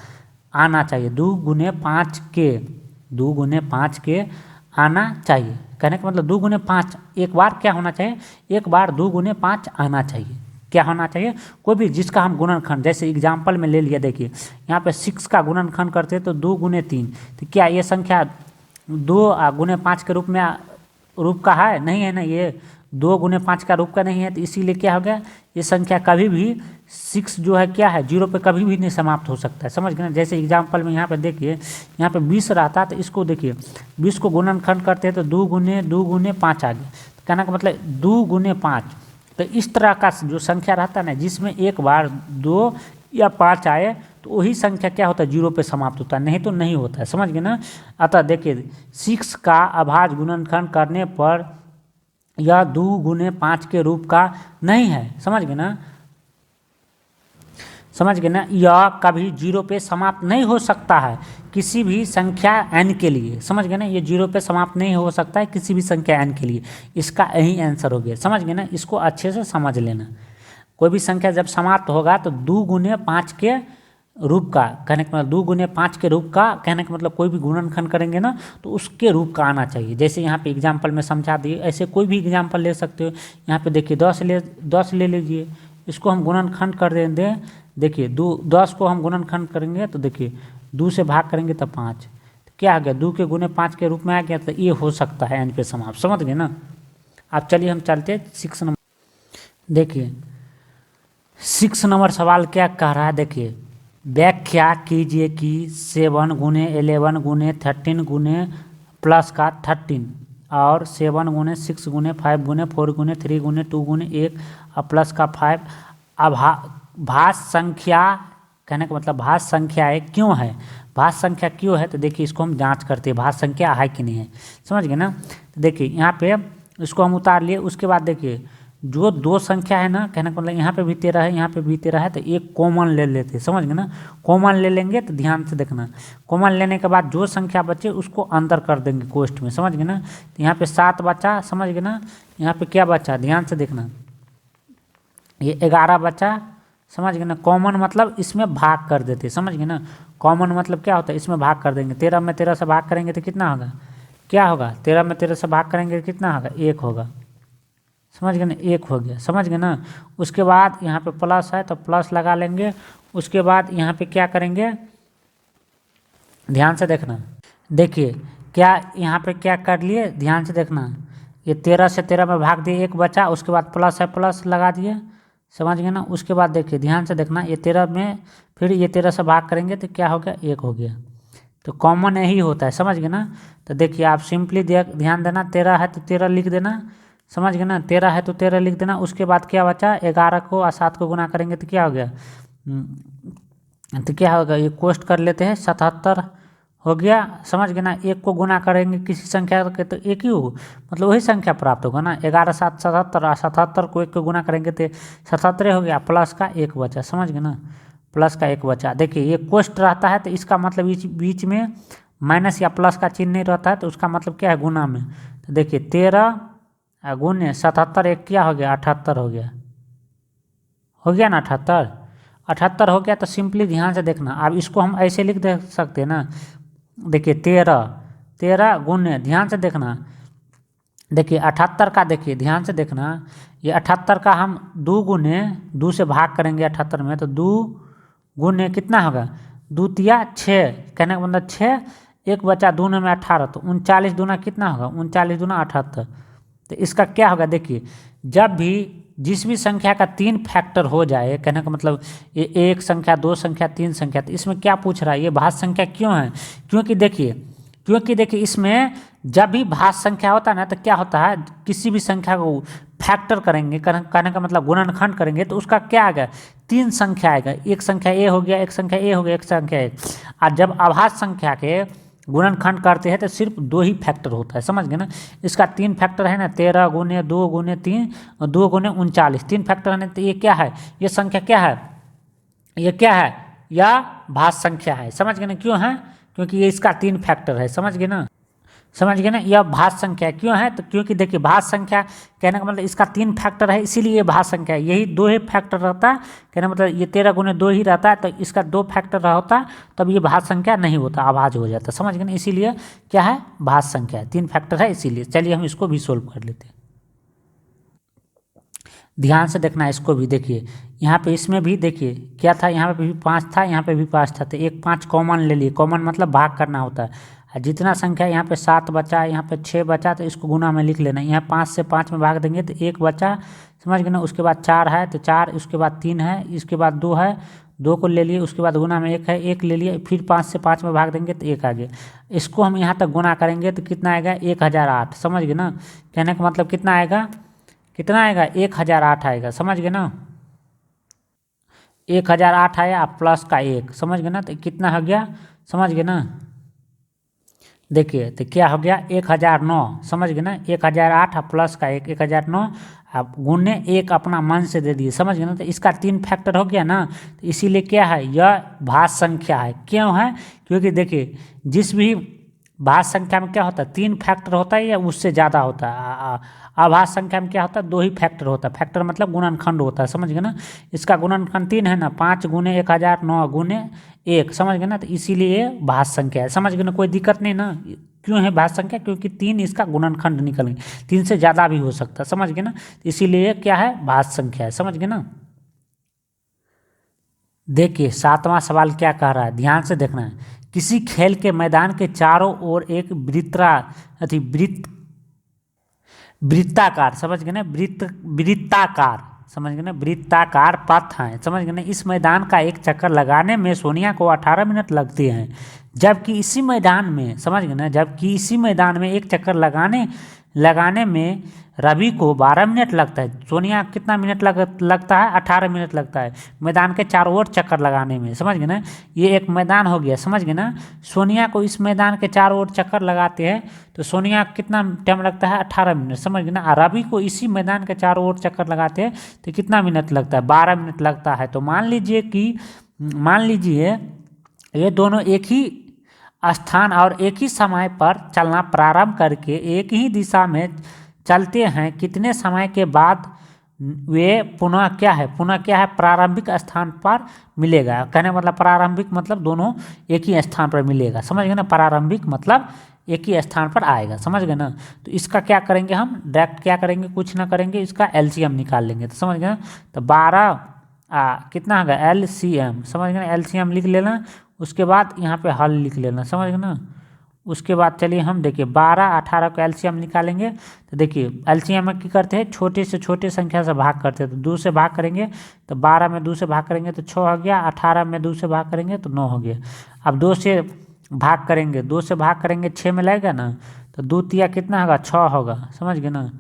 आना चाहिए। 2 गुने 5 के आना चाहिए, कहने का मतलब 2 गुने 5 एक बार क्या होना चाहिए, एक बार 2 गुने 5 आना चाहिए। क्या होना चाहिए, कोई भी जिसका हम गुणनखंड, जैसे एग्जाम्पल में ले लिया, देखिए यहाँ पे 6 का गुणनखंड करते हैं तो 2 गुने 3, तो क्या ये संख्या 2 गुने 5 के रूप का है, नहीं है ना, ये 2 गुने 5 का रूप का नहीं है। तो इसीलिए क्या हो गया, ये संख्या कभी भी 6 जो है क्या है 0 पे कभी भी नहीं समाप्त हो सकता है, समझ गए ना। जैसे एग्जाम्पल में यहाँ पे देखिए, यहाँ पे 20 रहता है तो इसको देखिए 20 को गुणनखंड करते हैं तो 2 गुने 5 आ गया, तो कहने का मतलब 2 गुने 5। तो इस तरह का जो संख्या रहता है ना जिसमें एक बार 2 या 5 आए तो वही संख्या क्या होता है 0 पे समाप्त होता है, नहीं तो नहीं होता है, समझ गए ना। अतः देखिए 6 का अभाज्य गुणनखंड करने पर यह 2 गुने 5 के रूप का नहीं है, समझ गए ना, समझ गए ना। यह कभी 0 पे समाप्त नहीं हो सकता है किसी भी संख्या n के लिए, समझ गए ना, ये 0 पे समाप्त नहीं हो सकता है किसी भी संख्या n के लिए। इसका यही आंसर हो गया, समझ गए ना, इसको अच्छे से समझ लेना। कोई भी संख्या जब समाप्त होगा तो 2 गुने 5 के रूप का, कहने का मतलब 2 गुने 5 के रूप का, कहने का मतलब कोई भी गुणनखंड करेंगे ना तो उसके रूप का आना चाहिए। जैसे यहाँ पे एग्जाम्पल में समझा दिए, ऐसे कोई भी एग्जाम्पल ले सकते हो। यहाँ पे देखिए 10 ले लीजिए, इसको हम गुणनखंड कर देंगे। देखिए 10 को हम गुणनखंड करेंगे तो देखिए 2 से भाग करेंगे तो 5, तो क्या आ गया 2 के गुने 5 के रूप में आ गया। तो ये हो सकता है n पे समाप्त, समझ गए ना। अब चलिए हम चलते 6 नंबर। देखिए 6 नंबर सवाल क्या कह रहा है, देखिए व्याख्या कीजिए कि 7 गुने 11 गुने 13 गुने प्लस का 13 और 7 गुने 6 गुने 5 गुने 4 गुने 3 गुने 2 गुने 1 और प्लस का 5 भाज्य संख्या, कहने का मतलब भाज्य संख्याएँ क्यों है, भाज्य संख्या क्यों है। तो देखिए इसको हम जांच करते हैं भाज्य संख्या है कि नहीं है, समझ गए ना। तो देखिए यहाँ पे इसको हम उतार लिए, उसके बाद देखिए जो 2 संख्या है ना, कहने का मतलब यहाँ पे भी 13 है, यहाँ पे भी 13 है, तो एक कॉमन ले लेते हैं, समझ गए ना। कॉमन ले लेंगे तो ध्यान से देखना, कॉमन लेने के बाद जो संख्या बचे उसको अंदर कर देंगे कोष्ठ में, समझ गए ना। तो यहाँ पे 7 बचा, समझ गए ना। यहाँ पे क्या बचा, ध्यान से देखना, ये 11 बचा, समझ गए ना। कॉमन मतलब इसमें भाग कर देते, समझ गए ना। कॉमन मतलब क्या होता है, इसमें भाग कर देंगे। 13 में 13 से भाग करेंगे तो कितना होगा, क्या होगा, 13 में 13 से भाग करेंगे तो कितना होगा, 1 होगा, समझ गए ना, 1 हो गया, समझ गए ना। उसके बाद यहाँ पे प्लस है तो प्लस लगा लेंगे। उसके बाद यहाँ पे क्या करेंगे, ध्यान से देखना, देखिए क्या यहाँ पे क्या कर लिए, ध्यान से देखना, ये 13 से 13 में भाग दिए, 1 बचा, उसके बाद प्लस है प्लस लगा दिए, समझ गए ना। उसके बाद देखिए ध्यान से देखना, ये 13 में फिर ये 13 से भाग करेंगे तो क्या हो गया, 1 हो गया। तो कॉमन यही होता है, समझ गए ना। तो देखिए आप सिंपली ध्यान देना, 13 है तो 13 लिख देना, समझ गए ना। 13 है तो 13 लिख देना। उसके बाद क्या बचा, 11 को और 7 को गुना करेंगे तो क्या हो गया, तो क्या होगा, ये कोष्ट कर लेते हैं, 77 हो गया, समझ गए ना। 1 को गुना करेंगे किसी संख्या के तो 1 ही होगा, मतलब वही संख्या प्राप्त होगा ना। 11 7 77 और 77 को 1 को गुना करेंगे तो 77 हो गया, प्लस का 1 बचा, समझ गए ना, प्लस का 1 बचा। देखिए ये कोष्ट रहता है तो इसका मतलब बीच में माइनस या प्लस का चिन्ह नहीं रहता है, तो उसका मतलब क्या है, गुना में। तो देखिए 13 गुने 77, 1 क्या हो गया, 78 हो गया ना, 78 हो गया। तो सिंपली ध्यान से देखना, अब इसको हम ऐसे लिख दे सकते हैं ना। देखिए 13 गुने, ध्यान से देखना, देखिए 78 का, देखिए ध्यान से देखना, ये 78 का हम 2 गुने 2 से भाग करेंगे 78 में, तो 2 गुने कितना होगा, 2 तिया 6, कहने का मतलब 6, 1 बचा, 2 में 18, तो 39 दूना कितना होगा, 39 दूना 78। तो इसका क्या होगा, देखिए जब भी जिस भी संख्या का 3 फैक्टर हो जाए, कहने का मतलब ये 1 संख्या 2 संख्या 3 संख्या, तो इसमें क्या पूछ रहा है, ये भाज्य संख्या क्यों है, क्योंकि देखिए इसमें जब भी भाज्य संख्या होता है ना तो क्या होता है, किसी भी संख्या को फैक्टर करेंगे, कहने का मतलब गुणनखंड करेंगे, तो उसका क्या आएगा, 3 संख्या आएगा, एक संख्या ए हो गया, एक संख्या ए हो गया, एक संख्या ए। और जब अभाज्य संख्या के गुणनखंड करते हैं तो सिर्फ 2 ही फैक्टर होता है, समझ गए ना। इसका 3 फैक्टर है ना, 13 गुने 2 गुने 3 और 2 गुने 39, 3 फैक्टर है ना। तो ये क्या है, ये संख्या क्या है, ये क्या है, यह भाज्य संख्या है। समझ गए ना क्यों है? क्योंकि ये इसका 3 फैक्टर है। समझ गए ना? समझ गए ना? यह भाज्य संख्या क्यों है? तो क्योंकि देखिए भाज्य संख्या कहने का मतलब इसका 3 फैक्टर है, इसीलिए ये भाज्य संख्या है। यही 2 ही फैक्टर रहता है, कहने मतलब ये 13 गुने 2 ही रहता है, तो इसका 2 फैक्टर होता तब ये भाज्य संख्या नहीं होता, अभाज्य हो जाता। समझ गए ना? इसीलिए क्या है? भाज्य संख्या है, 3 फैक्टर है इसीलिए। चलिए हम इसको भी सोल्व कर लेते हैं। ध्यान से देखना, इसको भी देखिए। यहाँ पे इसमें भी देखिए क्या था, यहाँ पे भी 5 था, यहाँ पे भी 5 था, तो एक 5 कॉमन ले लिए। कॉमन मतलब भाग करना होता है। जितना संख्या यहाँ पे 7 बचा, यहाँ पे 6 बचा, तो इसको गुना में लिख लेना। यहाँ 5 से 5 में भाग देंगे तो 1 बचा। समझ गए ना? उसके बाद 4 है तो 4, उसके बाद 3 है, इसके बाद 2 है, 2 को ले लिए, उसके बाद गुना में 1 है, 1 ले लिए, फिर 5 से 5 में भाग देंगे तो 1 आ गया। इसको हम यहाँ तक गुना करेंगे तो कितना आएगा? 1008। समझ गए ना? कहने का मतलब कितना आएगा? कितना आएगा? 1008 आएगा। समझ गए ना? 1008 आया प्लस का 1। समझ गए ना? तो कितना हो गया? समझ गए ना? देखिए तो क्या हो गया? 1009। समझ गए ना? 1008 प्लस का 1, 1009 आप गुने 1 अपना मन से दे दिए। समझ गए ना? तो इसका 3 फैक्टर हो गया ना, तो इसीलिए क्या है? यह भाज्य संख्या है। क्यों है? क्योंकि देखिए जिस भी भाज्य संख्या में क्या होता है? 3 फैक्टर होता है या उससे ज़्यादा होता है। अभाज्य संख्या में क्या होता है? 2 ही फैक्टर होता है। फैक्टर मतलब गुणनखंड होता है। समझ गए ना? इसका गुणनखंड 3 है ना, 5 गुने 1009 गुने 1। समझ गए ना? तो इसीलिए भाज्य संख्या है। समझ गए ना? कोई दिक्कत नहीं ना? क्यों है भाज्य संख्या? क्योंकि 3 इसका गुणनखंड निकलेंगे, 3 से ज़्यादा भी हो सकता है। समझ गए ना? इसीलिए क्या है? भाज्य संख्या है। समझ गए ना? देखिए 7वां सवाल क्या कह रहा है, ध्यान से देखना है। किसी खेल के मैदान के चारों ओर एक वृत्ताकार, समझ गए ना? वृत्ताकार, समझ गए ना? वृत्ताकार पथ है। समझ गए ना? इस मैदान का एक चक्कर लगाने में सोनिया को 18 मिनट लगते हैं, जबकि इसी मैदान में, समझ गए ना? जबकि इसी मैदान में एक चक्कर लगाने में रवि को 12 मिनट लगता है। सोनिया कितना मिनट लगता है? 18 मिनट लगता है मैदान के चारों ओर चक्कर लगाने में। समझ गए ना? ये एक मैदान हो गया। समझ गए ना? सोनिया को इस मैदान के चारों ओर चक्कर लगाते हैं तो सोनिया कितना टाइम लगता है? 18 मिनट। समझ गए ना? रवि को इसी मैदान के चारों ओर चक्कर लगाते हैं तो कितना मिनट लगता है? 12 मिनट लगता है। तो मान लीजिए ये दोनों एक ही स्थान और एक ही समय पर चलना प्रारंभ करके एक ही दिशा में चलते हैं। कितने समय के बाद वे पुनः क्या है? प्रारंभिक स्थान पर मिलेगा। कहने मतलब प्रारंभिक मतलब दोनों एक ही स्थान पर मिलेगा। समझ गए ना? प्रारंभिक मतलब एक ही स्थान पर आएगा। समझ गए ना? तो इसका क्या करेंगे हम? डायरेक्ट क्या करेंगे? कुछ ना करेंगे, इसका एलसीएम निकाल लेंगे। तो समझ गए ना? तो 12 कितना होगा? एलसीएम। समझ गए ना? एलसीएम लिख लेना, उसके बाद यहाँ पे हल लिख लेना। समझ गए ना? उसके बाद चलिए हम देखिए 12 18 का एलसीएम निकालेंगे। तो देखिए एलसीएम में क्या करते हैं? छोटे से छोटे संख्या से भाग करते हैं। तो 2 से भाग करेंगे तो 12 में 2 से भाग करेंगे तो 6 हो गया, 18 में 2 से भाग करेंगे तो 9 हो गया। अब 2 से भाग करेंगे 6 में लगेगा ना, तो 2 तिया कितना होगा? 6 होगा। समझ गए ना?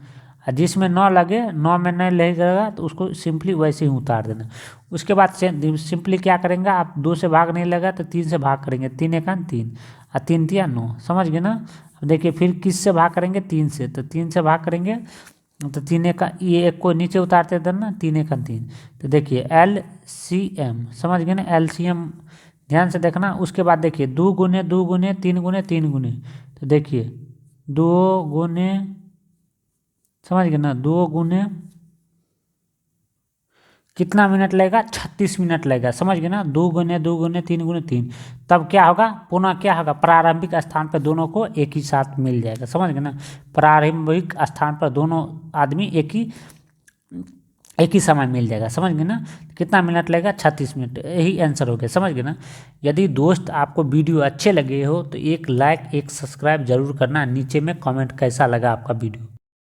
और जिसमें 9 लगे, 9 में नहीं लगेगा तो उसको सिंपली वैसे ही उतार देना। उसके बाद सिंपली क्या करेंगे? आप 2 से भाग नहीं लगा तो 3 से भाग करेंगे। 3 1 3 और 3 तिया 9। समझ गए ना? अब देखिए फिर किस से भाग करेंगे? 3 से। तो 3 से भाग करेंगे तो 3 1 ये एक को नीचे उतारते देना, 3 1 3। तो देखिए एलसीएम। समझ गए ना? एलसीएम ध्यान से देखना। उसके बाद देखिए 2 गुने 2 गुने 3 गुने 3 गुने। तो देखिए 2 गुने, समझ गए ना? 2 गुने कितना मिनट लगेगा? 36 मिनट लगेगा। समझ गए ना? 2 गुने 2 गुने 3 गुने 3। तब क्या होगा? पुनः क्या होगा? प्रारंभिक स्थान पर दोनों को एक ही साथ मिल जाएगा। समझ गए ना? प्रारंभिक स्थान पर दोनों आदमी एक ही समय मिल जाएगा। समझ गए ना? कितना मिनट लगेगा? 36 मिनट। यही आंसर हो गया। समझ गए ना? यदि दोस्त आपको वीडियो अच्छे लगे हो तो एक लाइक एक सब्सक्राइब जरूर करना। नीचे में कमेंट कैसा लगा आपका वीडियो।